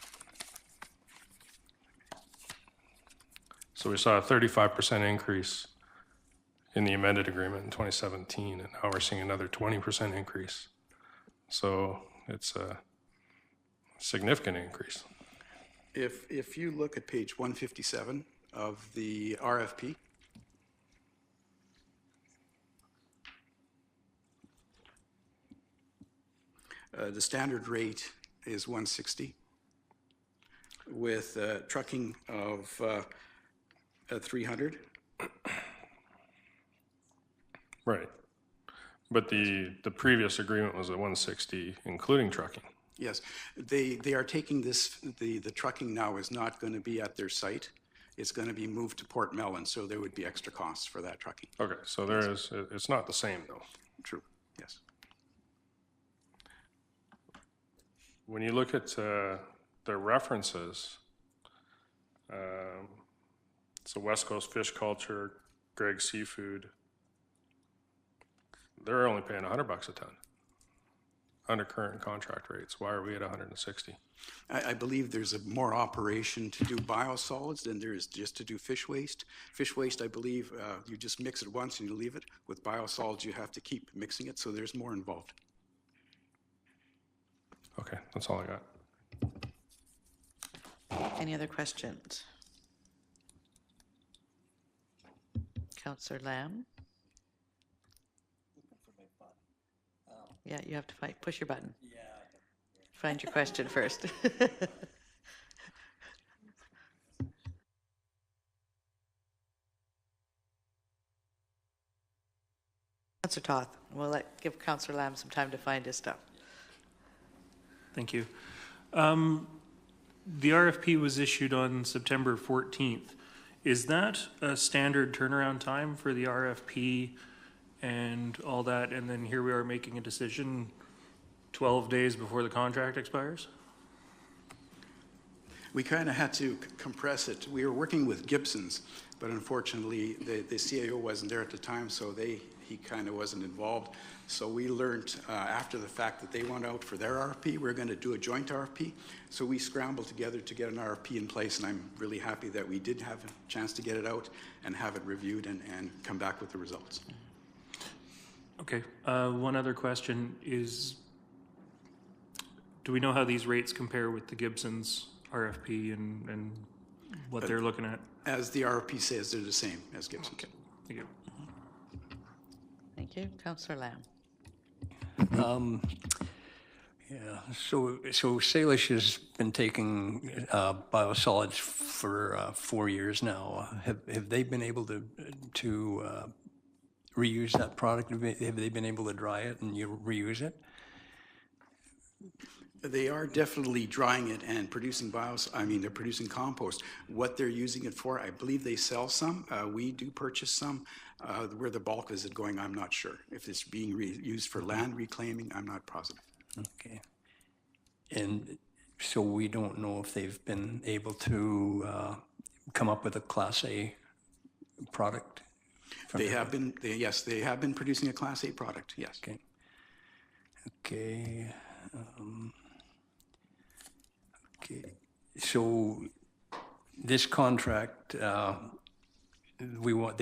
So we saw a 35% increase in the amended agreement in 2017, and now we're seeing another 20% increase. So it's a significant increase. if you look at page 157 of the RFP, the standard rate is 160 with trucking of 300. Right. But the previous agreement was at 160, including trucking. Yes, they are taking this, the trucking now is not going to be at their site. It's going to be moved to Port Mellon, so there would be extra costs for that trucking. Okay, so there is, it's not the same though. True, yes. When you look at the references, so West Coast Fish Culture, Greg Seafood, they're only paying $100 a ton under current contract rates. Why are we at 160? I believe there's a more operation to do biosolids than there is just to do fish waste. Fish waste, I believe, you just mix it once and you leave it. With biosolids, you have to keep mixing it, so there's more involved. Okay, that's all I got. Any other questions? Councillor Lamb? Yeah, you have to push your button. Yeah. Find your question first. Councillor Toth, we'll give Councillor Lamb some time to find his stuff. Thank you. The RFP was issued on September 14th. Is that a standard turnaround time for the RFP and all that? And then here we are making a decision 12 days before the contract expires? We kind of had to compress it. We were working with Gibson's, but unfortunately the CAO wasn't there at the time, so he kind of wasn't involved. So we learned after the fact that they went out for their RFP, we're going to do a joint RFP. So we scrambled together to get an RFP in place, and I'm really happy that we did have a chance to get it out and have it reviewed and come back with the results. Okay, one other question is, do we know how these rates compare with the Gibson's RFP and what they're looking at? As the RFP says, they're the same as Gibson's. Okay, thank you. Thank you. Councillor Lamb. Yeah, so Salish has been taking biosolids for 4 years now. Have they been able to reuse that product? Have they been able to dry it and you reuse it? They are definitely drying it and producing they're producing compost. What they're using it for, I believe they sell some. We do purchase some. Where the bulk is it going, I'm not sure. If it's being used for land reclaiming, I'm not positive. Okay. And so we don't know if they've been able to come up with a Class A product? They have been, yes, they have been producing a Class A product, yes. Okay. Okay. Okay. So this contract, they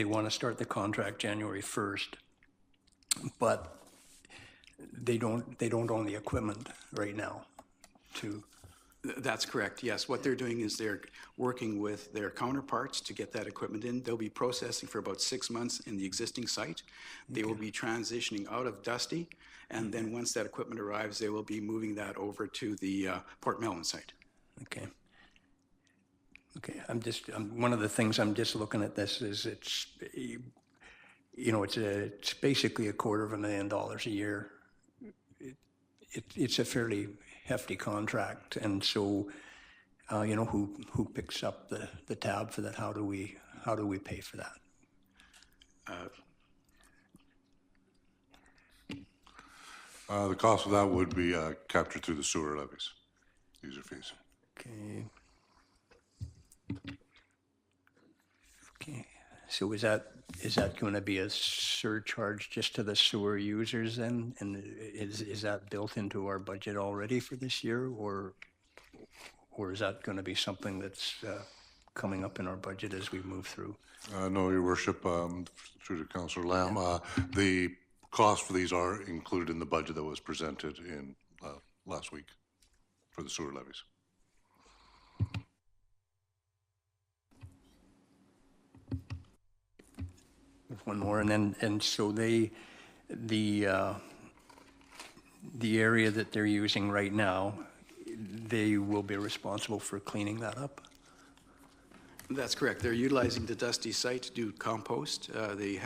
want to start the contract January 1st, but they don't own the equipment right now to. That's correct, yes. What they're doing is they're working with their counterparts to get that equipment in. They'll be processing for about 6 months in the existing site. They will be transitioning out of Dusty, and then once that equipment arrives, they will be moving that over to the Port Melon site. Okay. Okay, one of the things I'm just looking at this is it's basically $250,000 a year. It's a fairly hefty contract, and so, who picks up the tab for that? How do we pay for that? The cost of that would be captured through the sewer levies, user fees. Okay. Okay, so is that going to be a surcharge just to the sewer users then? And is that built into our budget already for this year, or is that going to be something that's coming up in our budget as we move through? No, Your Worship, through to Councillor Lamb, the costs for these are included in the budget that was presented in last week for the sewer levies. One more, and so the area that they're using right now, they will be responsible for cleaning that up? That's correct. They're utilizing the Dusty site to do compost. They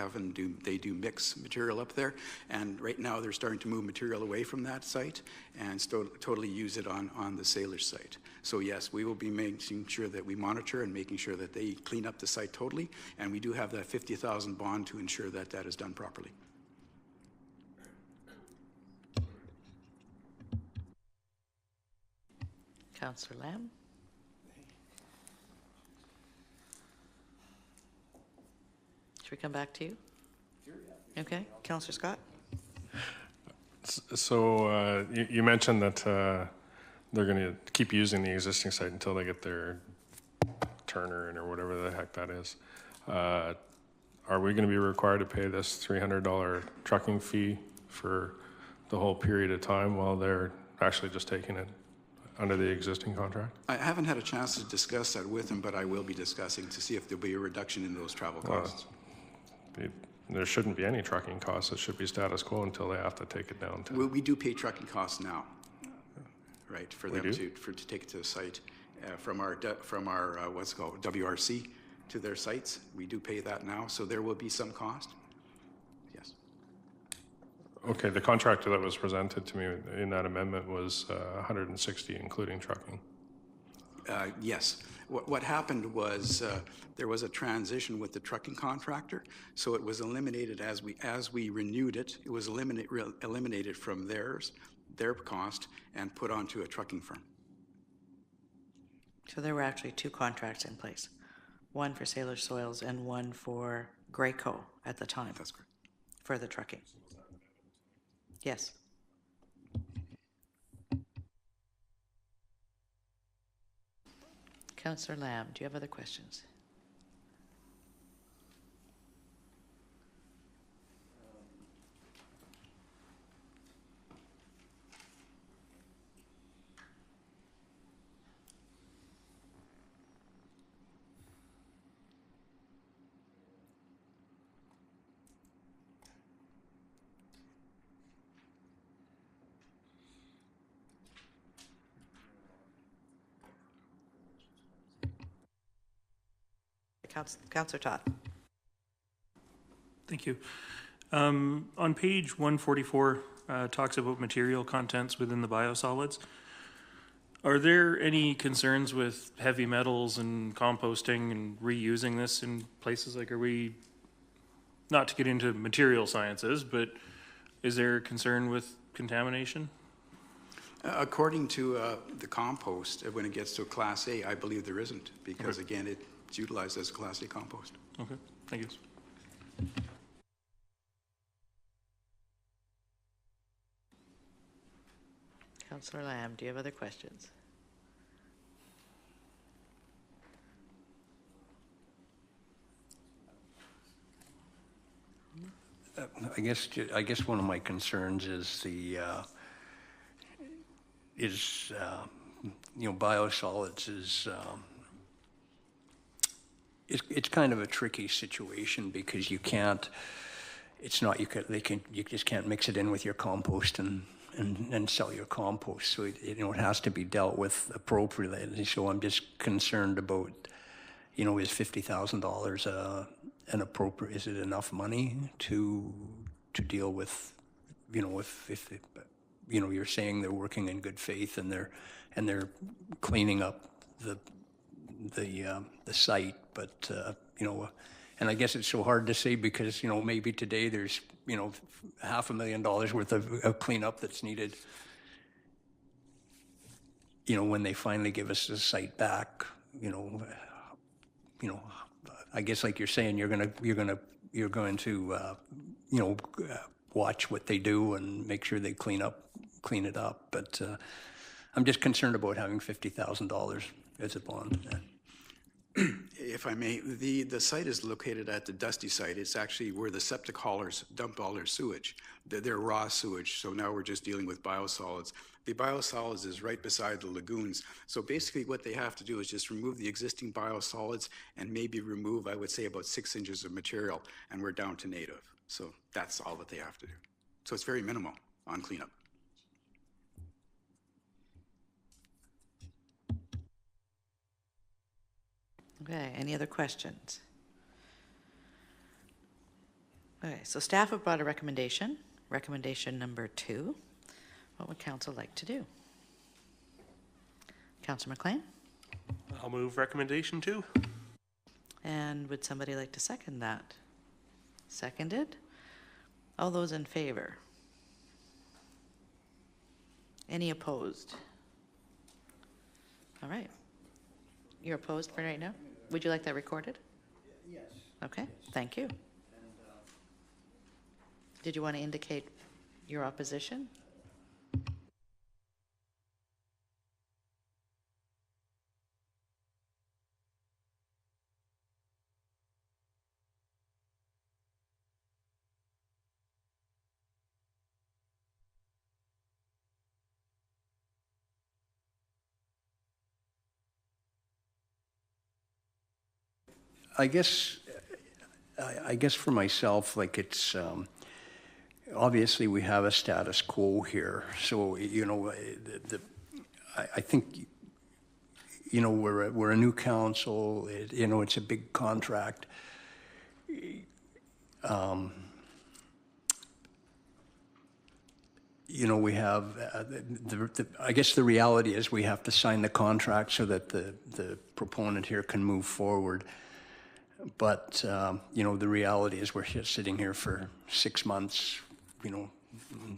do mix material up there, and right now they're starting to move material away from that site and totally use it on the Sailors site. So yes, we will be making sure that we monitor and making sure that they clean up the site totally, and we do have that $50,000 bond to ensure that that is done properly. Councillor Lamb? Should we come back to you? Okay, Councillor Scott? So you mentioned that they're going to keep using the existing site until they get their turner in or whatever the heck that is. Are we going to be required to pay this $300 trucking fee for the whole period of time while they're actually just taking it under the existing contract? I haven't had a chance to discuss that with them, but I will be discussing to see if there'll be a reduction in those travel costs. There shouldn't be any trucking costs. It should be status quo until they have to take it down to. We do pay trucking costs now, right, for them do? to take it to the site from our what's it called WRC to their sites. We do pay that now, so there will be some cost. Yes. Okay, the contract that was presented to me in that amendment was 160, including trucking. Yes. What happened was there was a transition with the trucking contractor, so it was eliminated as we renewed it. It was eliminated from their cost and put onto a trucking firm. So there were actually two contracts in place, one for Sailor Soils and one for Graco at the time. That's correct. For the trucking. Yes. Councillor Lamb, do you have other questions? Councillor Todd. Thank you. On page 144, talks about material contents within the biosolids. Are there any concerns with heavy metals and composting and reusing this in places? Like, are we, not to get into material sciences, but is there a concern with contamination? According to the compost, when it gets to a Class A, I believe there isn't, because again, it's utilized as a Class A compost. Okay, thank you. Councillor Lamb, do you have other questions? I guess one of my concerns is biosolids is, it's kind of a tricky situation because you can't, it's not, you just can't mix it in with your compost and sell your compost. So it has to be dealt with appropriately. So I'm just concerned about, is $50,000 an appropriate, is it enough money to deal with, if you're saying they're working in good faith and they're cleaning up the site, but and I guess it's so hard to say because maybe today there's $500,000 worth of cleanup that's needed. When they finally give us the site back, I guess like you're saying, you're going to watch what they do and make sure they clean it up. But I'm just concerned about having $50,000 as a bond. If I may, the site is located at the Dusty site. It's actually where the septic haulers dump all their sewage. They're raw sewage, so now we're just dealing with biosolids. The biosolids is right beside the lagoons. So basically what they have to do is just remove the existing biosolids and maybe remove, I would say, about 6 inches of material, and we're down to native. So that's all that they have to do. So it's very minimal on cleanup. Okay, any other questions? Okay, so staff have brought a recommendation, recommendation number 2. What would council like to do? Councillor McLean? I'll move recommendation 2. And would somebody like to second that? Seconded? All those in favor? Any opposed? All right. You're opposed for right now? Would you like that recorded? Yes. Okay, thank you. Did you want to indicate your opposition? I guess for myself, like it's, obviously we have a status quo here. So, I think, we're a new council, it's a big contract. We have, I guess the reality is we have to sign the contract so that the proponent here can move forward. But, the reality is we're sitting here for 6 months,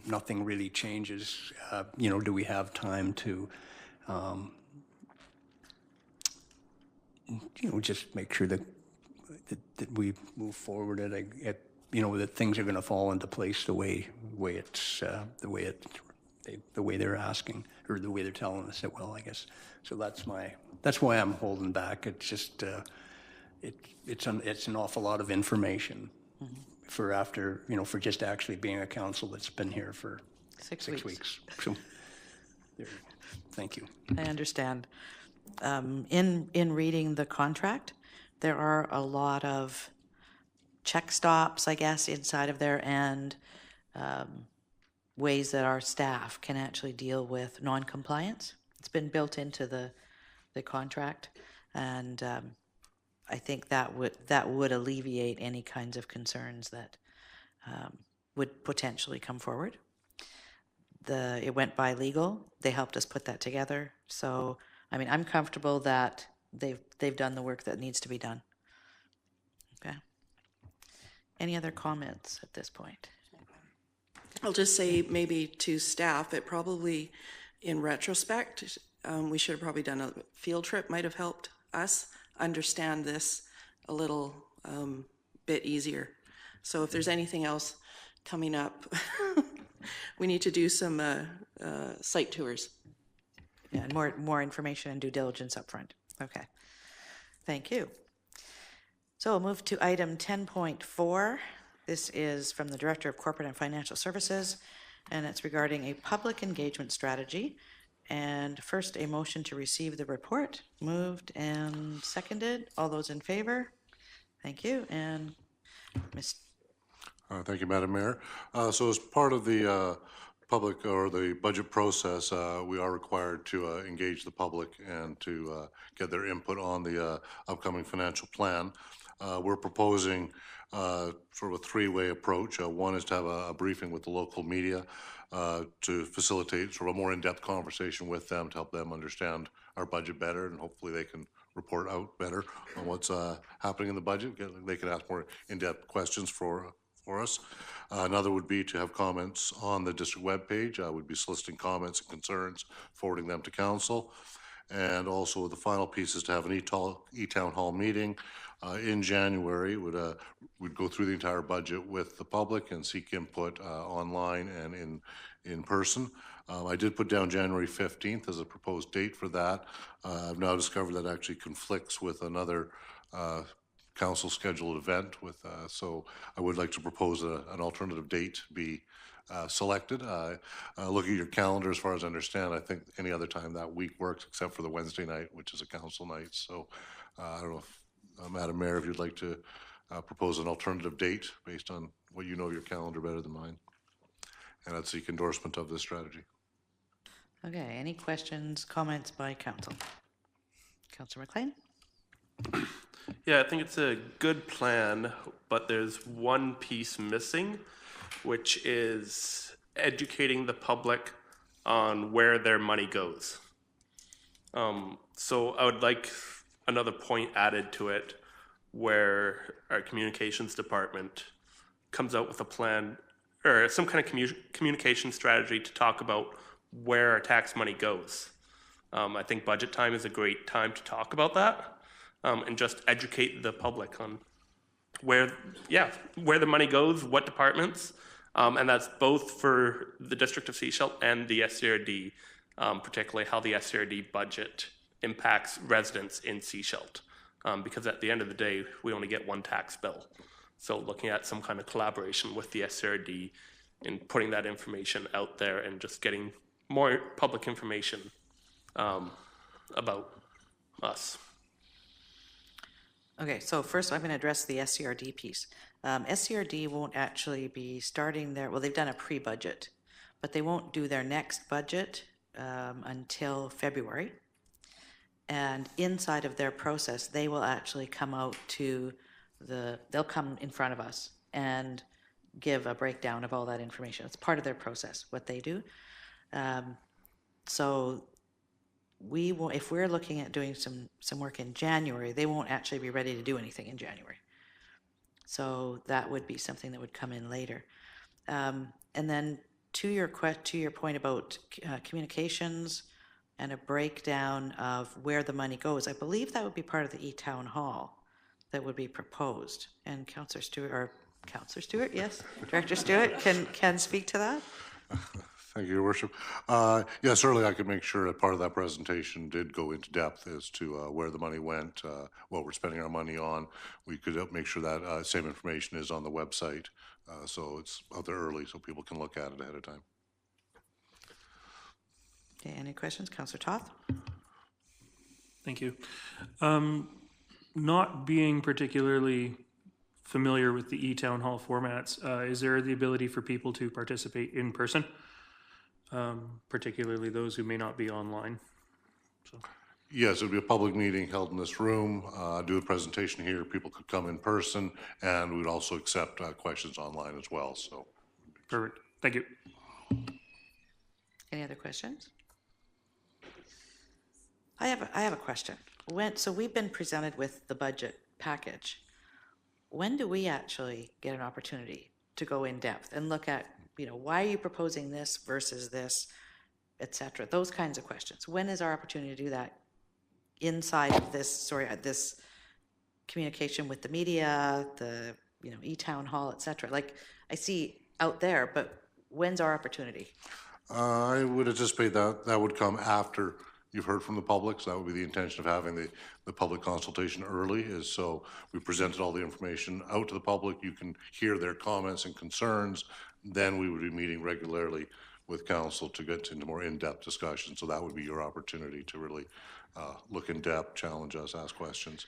nothing really changes. Do we have time to, just make sure that we move forward that things are going to fall into place the way they're asking, or the way they're telling us it will, I guess. So that's why I'm holding back. It's just, it's an awful lot of information for just actually being a council that's been here for 6 weeks. So, thank you. I understand. In reading the contract, there are a lot of check stops, I guess, inside of there, and ways that our staff can actually deal with non-compliance. It's been built into the contract, and I think that would alleviate any kinds of concerns that would potentially come forward. It went by legal. They helped us put that together. So, I mean, I'm comfortable that they've done the work that needs to be done. Okay. Any other comments at this point? I'll just say maybe to staff, it probably, in retrospect, we should have probably done a field trip, might have helped us understand this a little bit easier. So if there's anything else coming up, we need to do some site tours. Yeah, and more information and due diligence up front. Okay. Thank you. So we'll move to item 10.4, This is from the Director of Corporate and Financial Services, and it's regarding a public engagement strategy. And first, a motion to receive the report. Moved and seconded. All those in favor? Thank you. And Ms. Thank you, Madam Mayor. So as part of the public or the budget process, we are required to engage the public and to get their input on the upcoming financial plan. We're proposing sort of a three-way approach. One is to have a briefing with the local media to facilitate sort of a more in-depth conversation with them to help them understand our budget better, and hopefully they can report out better on what's happening in the budget. They can ask more in-depth questions for us. Another would be to have comments on the district webpage. I would be soliciting comments and concerns, forwarding them to council. And also the final piece is to have an e-town hall meeting in January. We'd go through the entire budget with the public and seek input online and in person. I did put down January 15th as a proposed date for that. I've now discovered that actually conflicts with another council scheduled event so I would like to propose an alternative date be selected. Look at your calendar. As far as I understand, I think any other time that week works except for the Wednesday night, which is a council night. So I don't know if, Madam Mayor, if you'd like to propose an alternative date based on what you know of your calendar better than mine. And I'd seek endorsement of this strategy. Okay, any questions, comments by council? Councilor McLean? Yeah, I think it's a good plan, but there's one piece missing, which is educating the public on where their money goes. So I would like another point added to it where our communications department comes out with a plan or some kind of communication strategy to talk about where our tax money goes. I think budget time is a great time to talk about that and just educate the public on where the money goes, what departments, and that's both for the District of Sechelt and the SCRD, particularly how the SCRD budget impacts residents in Sechelt. Because at the end of the day, we only get one tax bill. So looking at some kind of collaboration with the SCRD and putting that information out there and just getting more public information about us. Okay, so first I'm going to address the SCRD piece. SCRD won't actually be starting their, well, they've done a pre-budget, but they won't do their next budget until February. And inside of their process, they will actually come out to they'll come in front of us and give a breakdown of all that information. It's part of their process, what they do. So we will, if we're looking at doing some work in January, they won't actually be ready to do anything in January. So that would be something that would come in later. And then to your point about communications and a breakdown of where the money goes, I believe that would be part of the e-town hall that would be proposed. And Councillor Stewart, yes, Director Stewart can speak to that. Thank you, Your Worship. Yeah, certainly I could make sure that part of that presentation did go into depth as to where the money went, what we're spending our money on. We could make sure that same information is on the website, so it's out there early so people can look at it ahead of time. Okay, any questions? Councillor Toth? Thank you. Not being particularly familiar with the e-town hall formats, is there the ability for people to participate in person? Particularly those who may not be online. So. Yes, it would be a public meeting held in this room. Do a presentation here. People could come in person, and we'd also accept questions online as well. So, perfect. Thank you. Any other questions? I have a question. So we've been presented with the budget package. When do we actually get an opportunity to go in depth and look at, why are you proposing this versus this, et cetera? Those kinds of questions. When is our opportunity to do that inside of this communication with the media, the, e-town hall, et cetera? Like I see out there, but when's our opportunity? I would anticipate that would come after you've heard from the public, so that would be the intention of having the public consultation early, is so we presented all the information out to the public, you can hear their comments and concerns, then we would be meeting regularly with council to get into more in-depth discussion, so that would be your opportunity to really look in depth, challenge us, ask questions.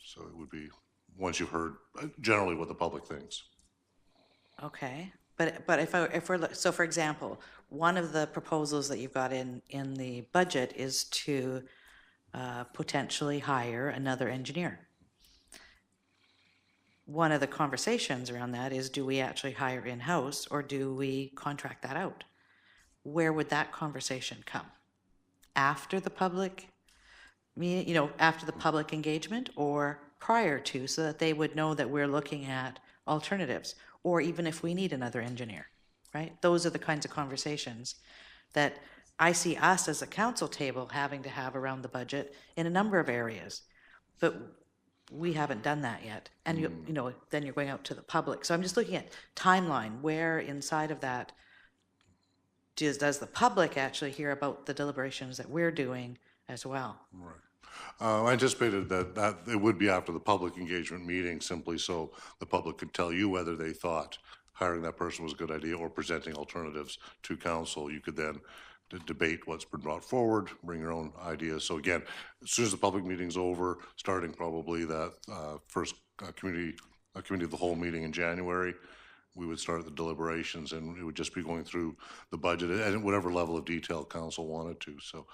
So it would be, once you've heard generally what the public thinks. Okay, but if we're, so for example, one of the proposals that you've got in the budget is to potentially hire another engineer. One of the conversations around that is, do we actually hire in-house or do we contract that out? Where would that conversation come? After the public meeting, you know, after the public engagement, or prior to, so that they would know that we're looking at alternatives, or even if we need another engineer, right? Those are the kinds of conversations that I see us as a council table having to have around the budget in a number of areas. But we haven't done that yet. And you know, then you're going out to the public. So I'm just looking at timeline, where inside of that does the public actually hear about the deliberations that we're doing as well? Right. I anticipated that it would be after the public engagement meeting, simply so the public could tell you whether they thought hiring that person was a good idea or presenting alternatives to council. You could then debate what's been brought forward, bring your own ideas. So again, as soon as the public meeting's over, starting probably that first committee of the whole meeting in January, we would start the deliberations, and it would just be going through the budget at whatever level of detail council wanted to. So.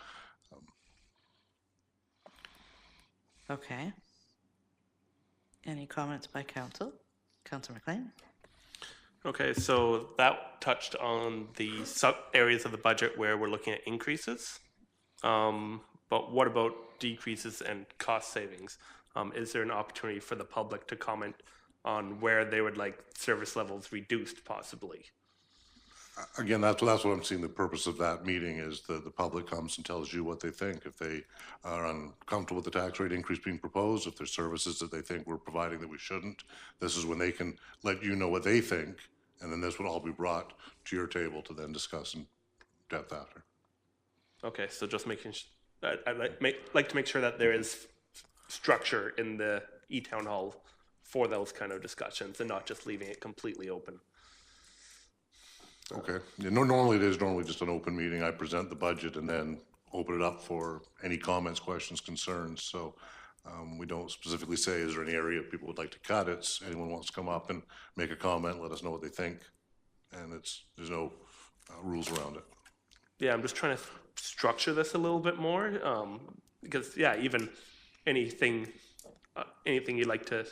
Okay. Any comments by council? Councilor McLean? Okay, so that touched on the sub areas of the budget where we're looking at increases. But what about decreases and cost savings? Is there an opportunity for the public to comment on where they would like service levels reduced possibly? Again, that's what I'm seeing. The purpose of that meeting is the public comes and tells you what they think. If they are uncomfortable with the tax rate increase being proposed, if there's services that they think we're providing that we shouldn't, this is when they can let you know what they think, and then this would all be brought to your table to then discuss in depth after. Okay, so just making, I'd like to make sure that there is structure in the e-town hall for those kind of discussions and not just leaving it completely open. Okay. Yeah, normally it is just an open meeting. I present the budget and then open it up for any comments, questions, concerns. So we don't specifically say, is there any area people would like to cut? It's anyone wants to come up and make a comment, let us know what they think. And there's no rules around it. Yeah, I'm just trying to structure this a little bit more because, yeah, even anything you'd like to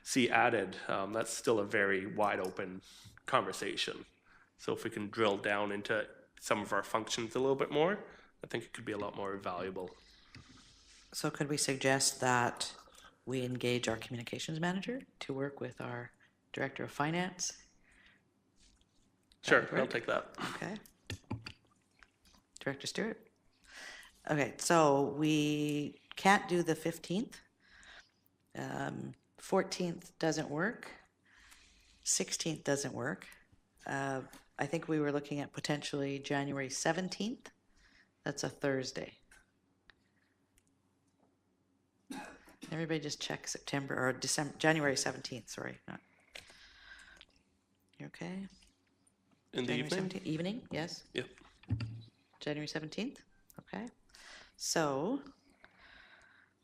see added, that's still a very wide open conversation. So if we can drill down into some of our functions a little bit more, I think it could be a lot more valuable. So could we suggest that we engage our communications manager to work with our director of finance? Sure, I'll take that. Okay. Director Stewart? Okay, so we can't do the 15th. 14th doesn't work. 16th doesn't work. I think we were looking at potentially January 17th. That's a Thursday. Everybody just check September or January 17th, sorry. You okay? In the January evening? 17th, evening, yes? Yep. January 17th, okay. So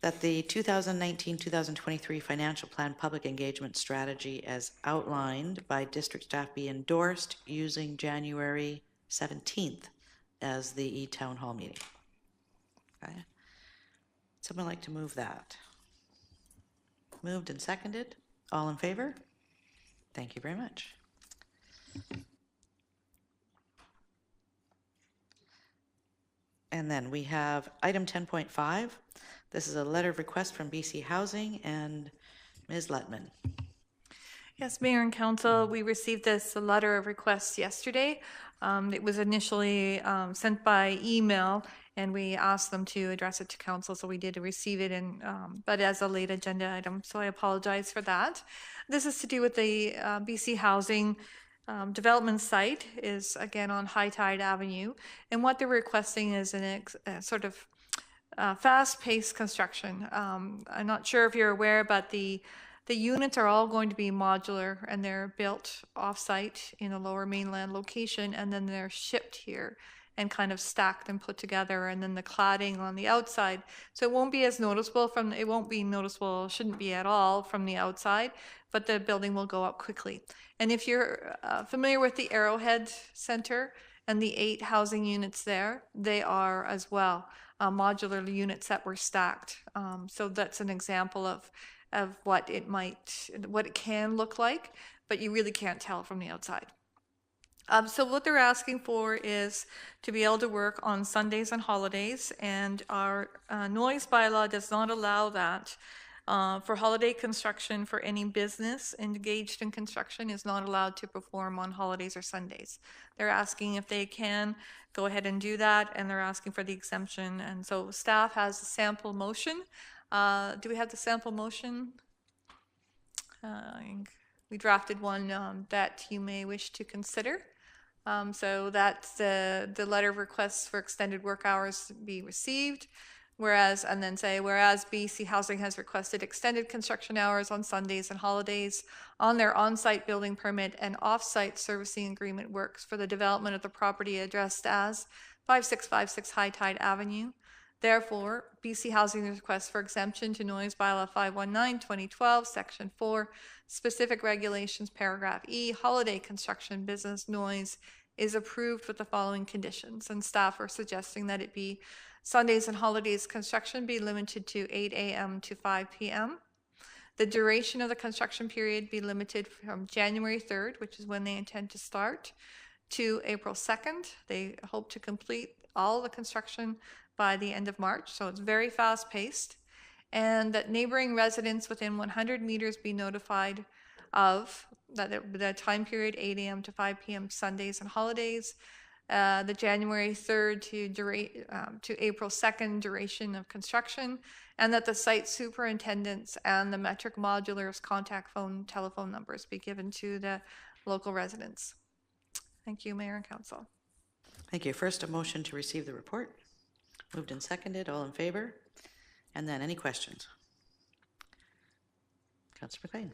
that the 2019-2023 financial plan public engagement strategy as outlined by district staff be endorsed using January 17th as the e-town hall meeting. Okay. Someone like to move that? Moved and seconded. All in favor? Thank you very much. And then we have item 10.5. This is a letter of request from BC Housing and Ms. Letman. Yes, Mayor and Council, we received this letter of request yesterday. It was initially sent by email, and we asked them to address it to Council, so we did receive it, but as a late agenda item, so I apologize for that. This is to do with the BC Housing development site is again on High Tide Avenue. And what they're requesting is a sort of fast-paced construction. I'm not sure if you're aware, but the units are all going to be modular, and they're built off-site in a Lower Mainland location, and then they're shipped here and kind of stacked and put together, and then the cladding on the outside. So it won't be as noticeable shouldn't be at all from the outside, but the building will go up quickly. And if you're familiar with the Arrowhead Center and the 8 housing units there, they are as well modular units that were stacked. So that's an example of what it can look like, but you really can't tell from the outside. So what they're asking for is to be able to work on Sundays and holidays, and our noise bylaw does not allow that. For holiday construction, for any business engaged in construction is not allowed to perform on holidays or Sundays. They're asking if they can go ahead and do that, and they're asking for the exemption. And so staff has a sample motion. Do we have the sample motion? We drafted one that you may wish to consider. So that's the letter of requests for extended work hours be received. Whereas BC Housing has requested extended construction hours on Sundays and holidays on their on-site building permit and off-site servicing agreement works for the development of the property addressed as 5656 High Tide Avenue. Therefore, BC Housing requests for exemption to Noise Bylaw 519/2012, Section 4, specific regulations, paragraph E, holiday construction business noise is approved with the following conditions. And staff are suggesting that it be Sundays and holidays construction be limited to 8 a.m. to 5 p.m. The duration of the construction period be limited from January 3rd, which is when they intend to start, to April 2nd. They hope to complete all the construction by the end of March, so it's very fast-paced. And that neighboring residents within 100 meters be notified of the time period 8 a.m. to 5 p.m. Sundays and holidays, the January 3rd to April 2nd duration of construction, and that the site superintendents and the Metric Modulars contact telephone numbers be given to the local residents. Thank you, Mayor and Council. Thank you. First, a motion to receive the report. Moved and seconded. All in favor? And then any questions? Councillor McLean.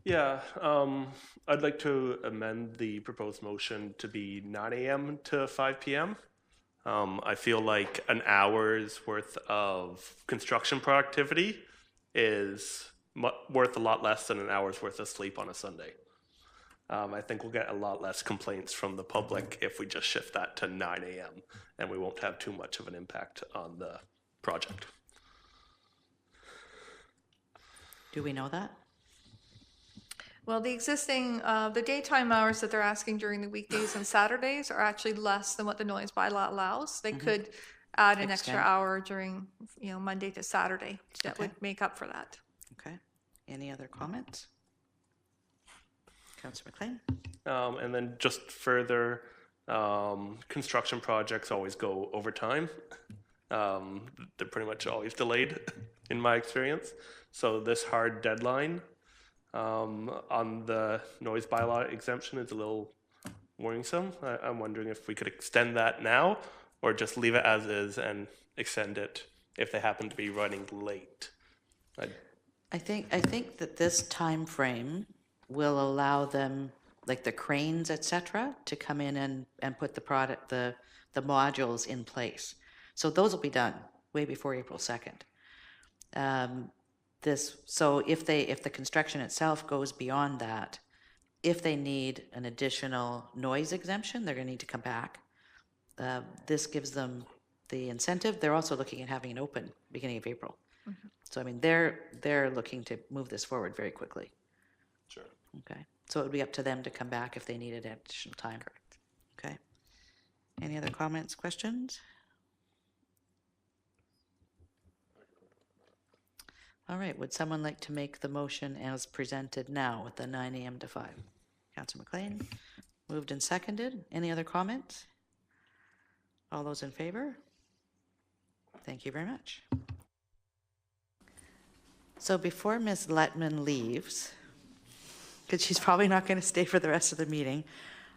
Yeah, I'd like to amend the proposed motion to be 9 a.m. to 5 p.m. I feel like an hour's worth of construction productivity is worth a lot less than an hour's worth of sleep on a Sunday. I think we'll get a lot less complaints from the public if we just shift that to 9 a.m. and we won't have too much of an impact on the project. Do we know that? Well, the existing, the daytime hours that they're asking during the weekdays and Saturdays are actually less than what the noise bylaw allows. They could add an extra hour during, Monday to Saturday that would make up for that. Okay. Any other comments? Councillor McLean. And then just further, construction projects always go over time. They're pretty much always delayed in my experience. So this hard deadline on the noise bylaw exemption is a little worrisome. I'm wondering if we could extend that now or just leave it as is and extend it if they happen to be running late. I think that this time frame will allow them, like the cranes, et cetera, to come in and put the modules in place. So those will be done way before April 2nd. So if the construction itself goes beyond that, if they need an additional noise exemption, they're going to need to come back. This gives them the incentive. They're also looking at having it open beginning of April. Mm-hmm. So I mean, they're looking to move this forward very quickly. Sure. Okay. So it would be up to them to come back if they needed additional time. Correct. Okay. Any other comments, questions? All right, would someone like to make the motion as presented now with the 9 a.m. to 5? Councillor McLean, moved and seconded. Any other comments? All those in favor? Thank you very much. So before Ms. Letman leaves, because she's probably not going to stay for the rest of the meeting.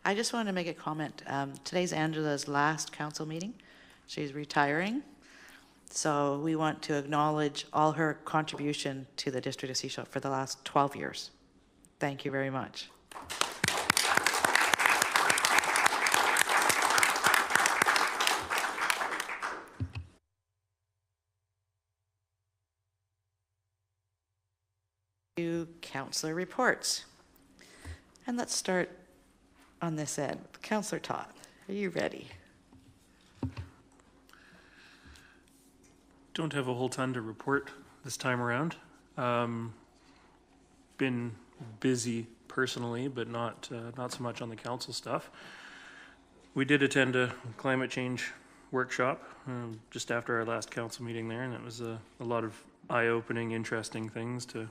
I just wanted to make a comment. Today's Angela's last council meeting. She's retiring. So we want to acknowledge all her contribution to the District of Sechelt for the last 12 years. Thank you very much. Councillor reports. And let's start on this end. Councillor Todd, are you ready? Don't have a whole ton to report this time around. Been busy personally, but not so much on the council stuff. We did attend a climate change workshop just after our last council meeting there, and it was a lot of eye-opening, interesting things to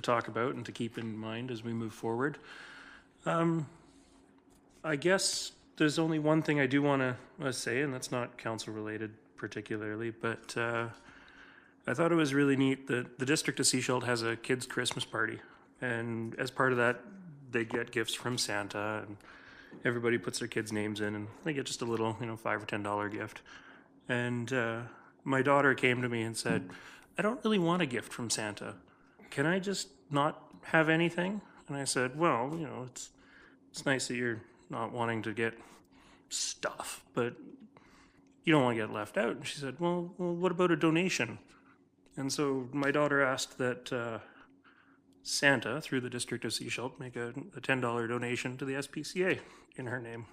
talk about and to keep in mind as we move forward. I guess there's only one thing I do want to say, and that's not council related particularly, but I thought it was really neat that the District of Sechelt has a kids' Christmas party, and as part of that, they get gifts from Santa, and everybody puts their kids' names in, and they get just a little, $5 or $10 gift. And my daughter came to me and said, "I don't really want a gift from Santa. Can I just not have anything?" And I said, "Well, it's nice that you're not wanting to get stuff, but you don't want to get left out." And she said, well, what about a donation?" And so my daughter asked that Santa, through the District of Sechelt, make a $10 donation to the SPCA in her name.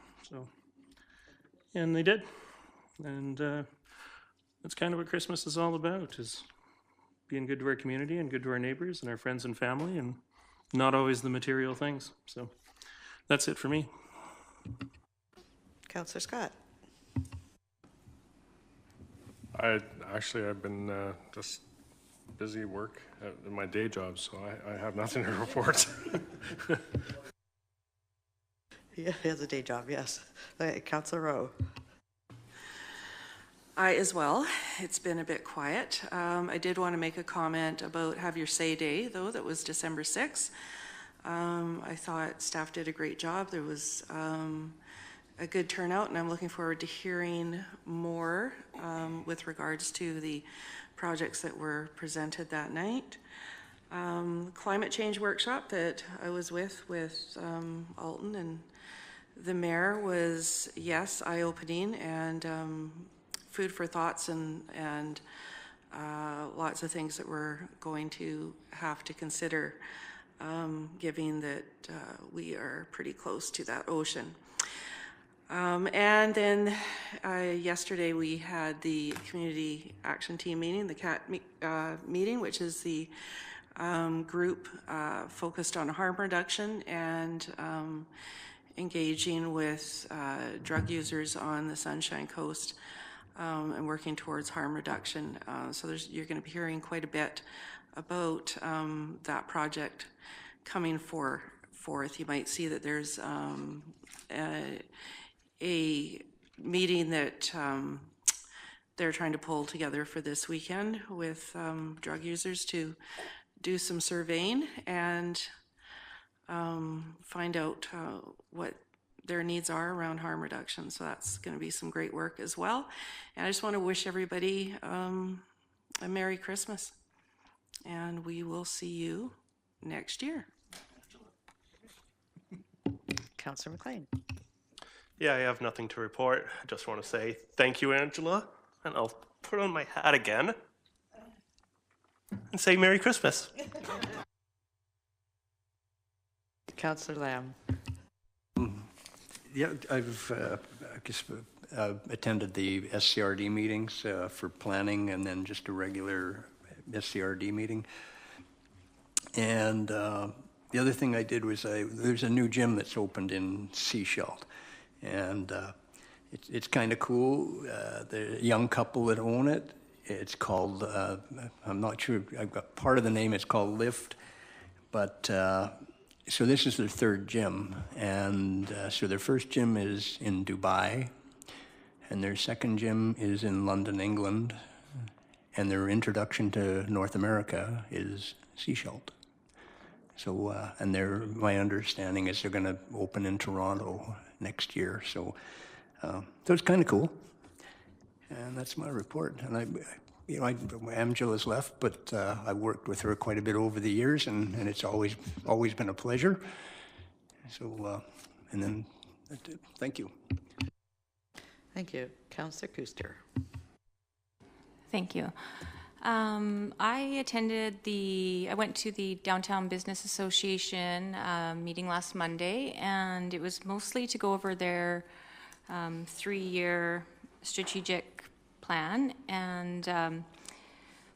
And they did. And that's kind of what Christmas is all about, is being good to our community and good to our neighbors and our friends and family, and not always the material things. So that's it for me. Councillor Scott. I've been just busy work in my day job, so I have nothing to report. Yeah, he has a day job, yes. Councillor Rowe. I as well. It's been a bit quiet. I did want to make a comment about Have Your Say Day, though. That was December 6th. I thought staff did a great job. There was a good turnout, and I'm looking forward to hearing more with regards to the projects that were presented that night. Climate change workshop that I was with Alton and the mayor was, yes, eye-opening and food for thoughts, and lots of things that we're going to have to consider, given that we are pretty close to that ocean. And then yesterday we had the Community Action Team meeting, the CAT meeting, which is the group focused on harm reduction and engaging with drug users on the Sunshine Coast and working towards harm reduction. So you're going to be hearing quite a bit about that project coming forth. You might see that there's a meeting that they're trying to pull together for this weekend with drug users to do some surveying and find out what their needs are around harm reduction. So that's going to be some great work as well. And I just want to wish everybody a Merry Christmas. And we will see you next year. Councillor McLean. Yeah, I have nothing to report. I just want to say thank you, Angela, and I'll put on my hat again and say Merry Christmas. Councillor Lamb. Yeah, I've attended the SCRD meetings for planning, and then just a regular SCRD meeting. And the other thing I did was there's a new gym that's opened in Sechelt, and it's kind of cool. The young couple that own it, it's called, I'm not sure, I've got part of the name, it's called Lift, but so this is their third gym, and so their first gym is in Dubai, and their second gym is in London, England, and their introduction to North America is Sechelt. So, and my understanding is they're going to open in Toronto next year. So it's kind of cool. And that's my report. And Angela's left, but I worked with her quite a bit over the years, and it's always been a pleasure. So, and then, that's it. Thank you. Thank you. Councillor Kuster. Thank you. I went to the Downtown Business Association meeting last Monday, and it was mostly to go over their 3-year strategic plan and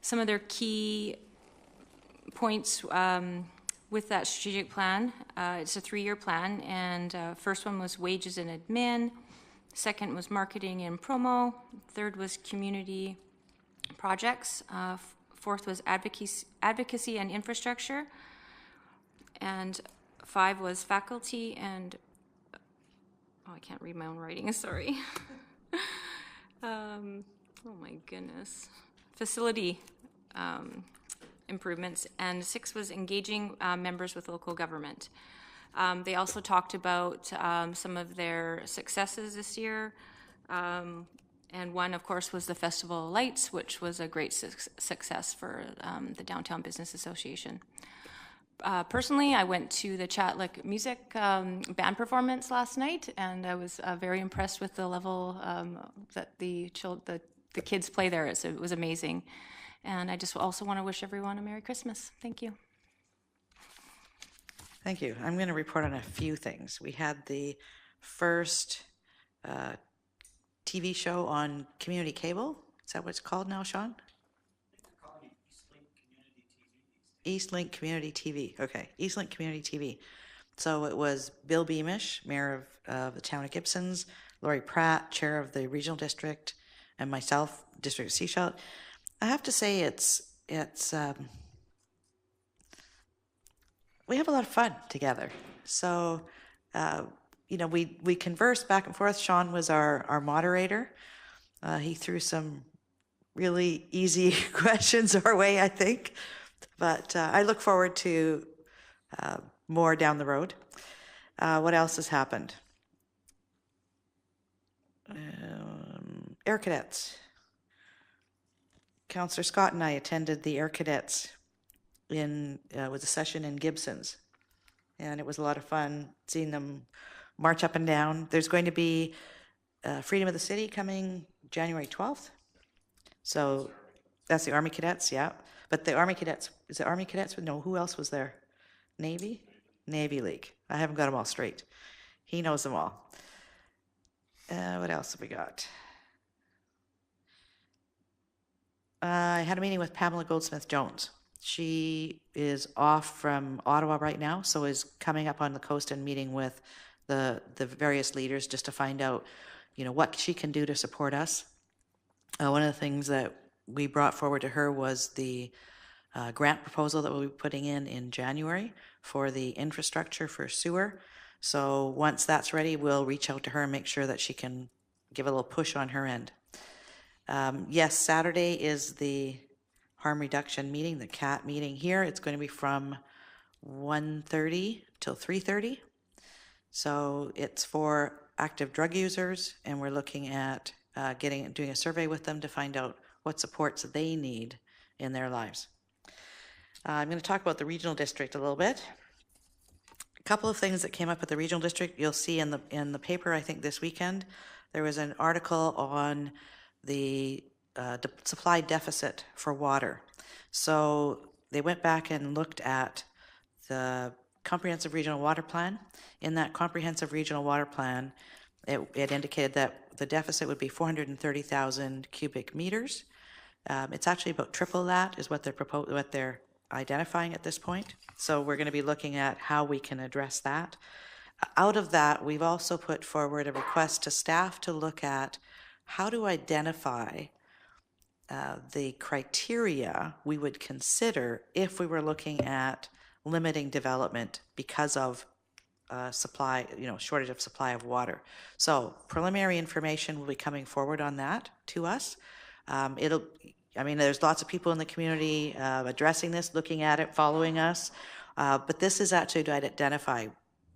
some of their key points with that strategic plan. It's a 3-year plan, and first one was wages and admin, second was marketing and promo, third was community projects, fourth was advocacy and infrastructure, and 5 was faculty and, I can't read my own writing, sorry. Oh my goodness. Facility improvements, and 6 was engaging members with local government. They also talked about some of their successes this year, and one, of course, was the Festival of Lights, which was a great success for the Downtown Business Association. Personally, I went to the Chatlick Music band performance last night, and I was very impressed with the level that the kids play there. It was amazing. And I just also want to wish everyone a Merry Christmas. Thank you. Thank you. I'm going to report on a few things. We had the first TV show on community cable. Is that what it's called now, Sean? Eastlink Community TV. Okay, Eastlink Community TV. So it was Bill Beamish, Mayor of the town of Gibsons, Lori Pratt, Chair of the Regional District, and myself, District of Sechelt. I have to say we have a lot of fun together. So, we conversed back and forth. Sean was our moderator. He threw some really easy questions our way, I think. But I look forward to more down the road. What else has happened? Air Cadets. Councillor Scott and I attended the Air Cadets with a session in Gibsons. And it was a lot of fun seeing them march up and down. There's going to be Freedom of the City coming January 12th. So that's the Army Cadets, yeah. But the Army Cadets, is it Army Cadets? No, who else was there? Navy? Navy League. I haven't got them all straight. He knows them all. What else have we got? I had a meeting with Pamela Goldsmith-Jones. She is off from Ottawa right now, so is coming up on the coast and meeting with the various leaders just to find out, what she can do to support us. One of the things that we brought forward to her was the grant proposal that we'll be putting in January for the infrastructure for sewer. So once that's ready, we'll reach out to her and make sure that she can give a little push on her end. Yes, Saturday is the harm reduction meeting, the CAT meeting here. It's going to be from 1:30 till 3:30. So it's for active drug users, and we're looking at doing a survey with them to find out what supports they need in their lives. I'm going to talk about the regional district a little bit. A couple of things that came up at the regional district. You'll see in the paper, I think this weekend, there was an article on the supply deficit for water. So they went back and looked at the comprehensive regional water plan. In that comprehensive regional water plan, it indicated that the deficit would be 430,000 cubic meters. It's actually about triple that is what they're identifying at this point. So we're going to be looking at how we can address that. Out of that, we've also put forward a request to staff to look at how to identify the criteria we would consider if we were looking at limiting development because of supply, shortage of supply of water. So preliminary information will be coming forward on that to us. There's lots of people in the community addressing this, looking at it, following us. But this is actually to identify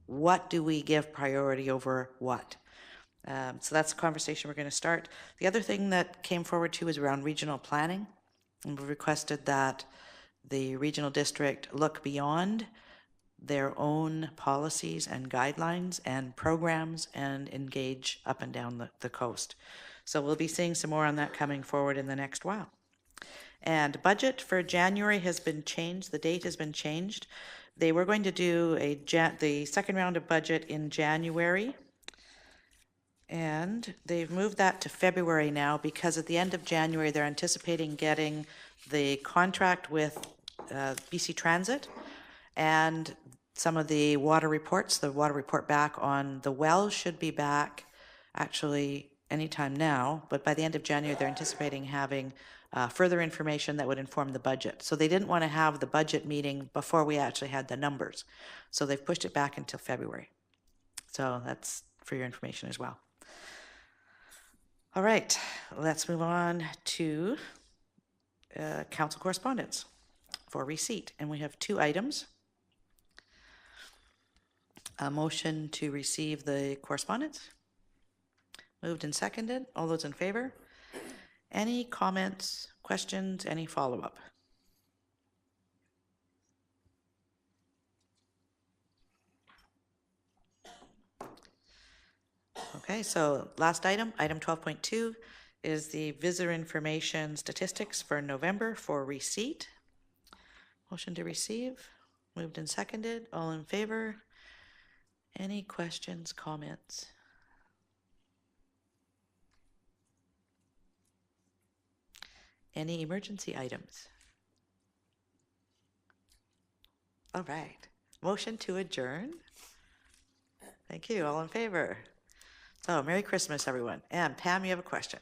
what do we give priority over what. So that's a conversation we're going to start. The other thing that came forward too is around regional planning. And we requested that the regional district look beyond their own policies and guidelines and programs and engage up and down the coast. So we'll be seeing some more on that coming forward in the next while. And budget for January has been changed. The date has been changed. They were going to do the second round of budget in January, and they've moved that to February now because at the end of January they're anticipating getting the contract with BC Transit and some of the water reports. The water report back on the well should be back actually anytime now, but by the end of January they're anticipating having further information that would inform the budget. So they didn't want to have the budget meeting before we actually had the numbers. So they've pushed it back until February. So that's for your information as well. All right, let's move on to council correspondence for receipt. And we have 2 items. A motion to receive the correspondence. Moved and seconded. All those in favor? Any comments, questions, any follow-up? Okay, so last item, item 12.2, is the visitor information statistics for November for receipt. Motion to receive, moved and seconded. All in favor? Any questions, comments? Any emergency items? All right, motion to adjourn. Thank you, all in favor? So, Merry Christmas, everyone. And Pam, you have a question.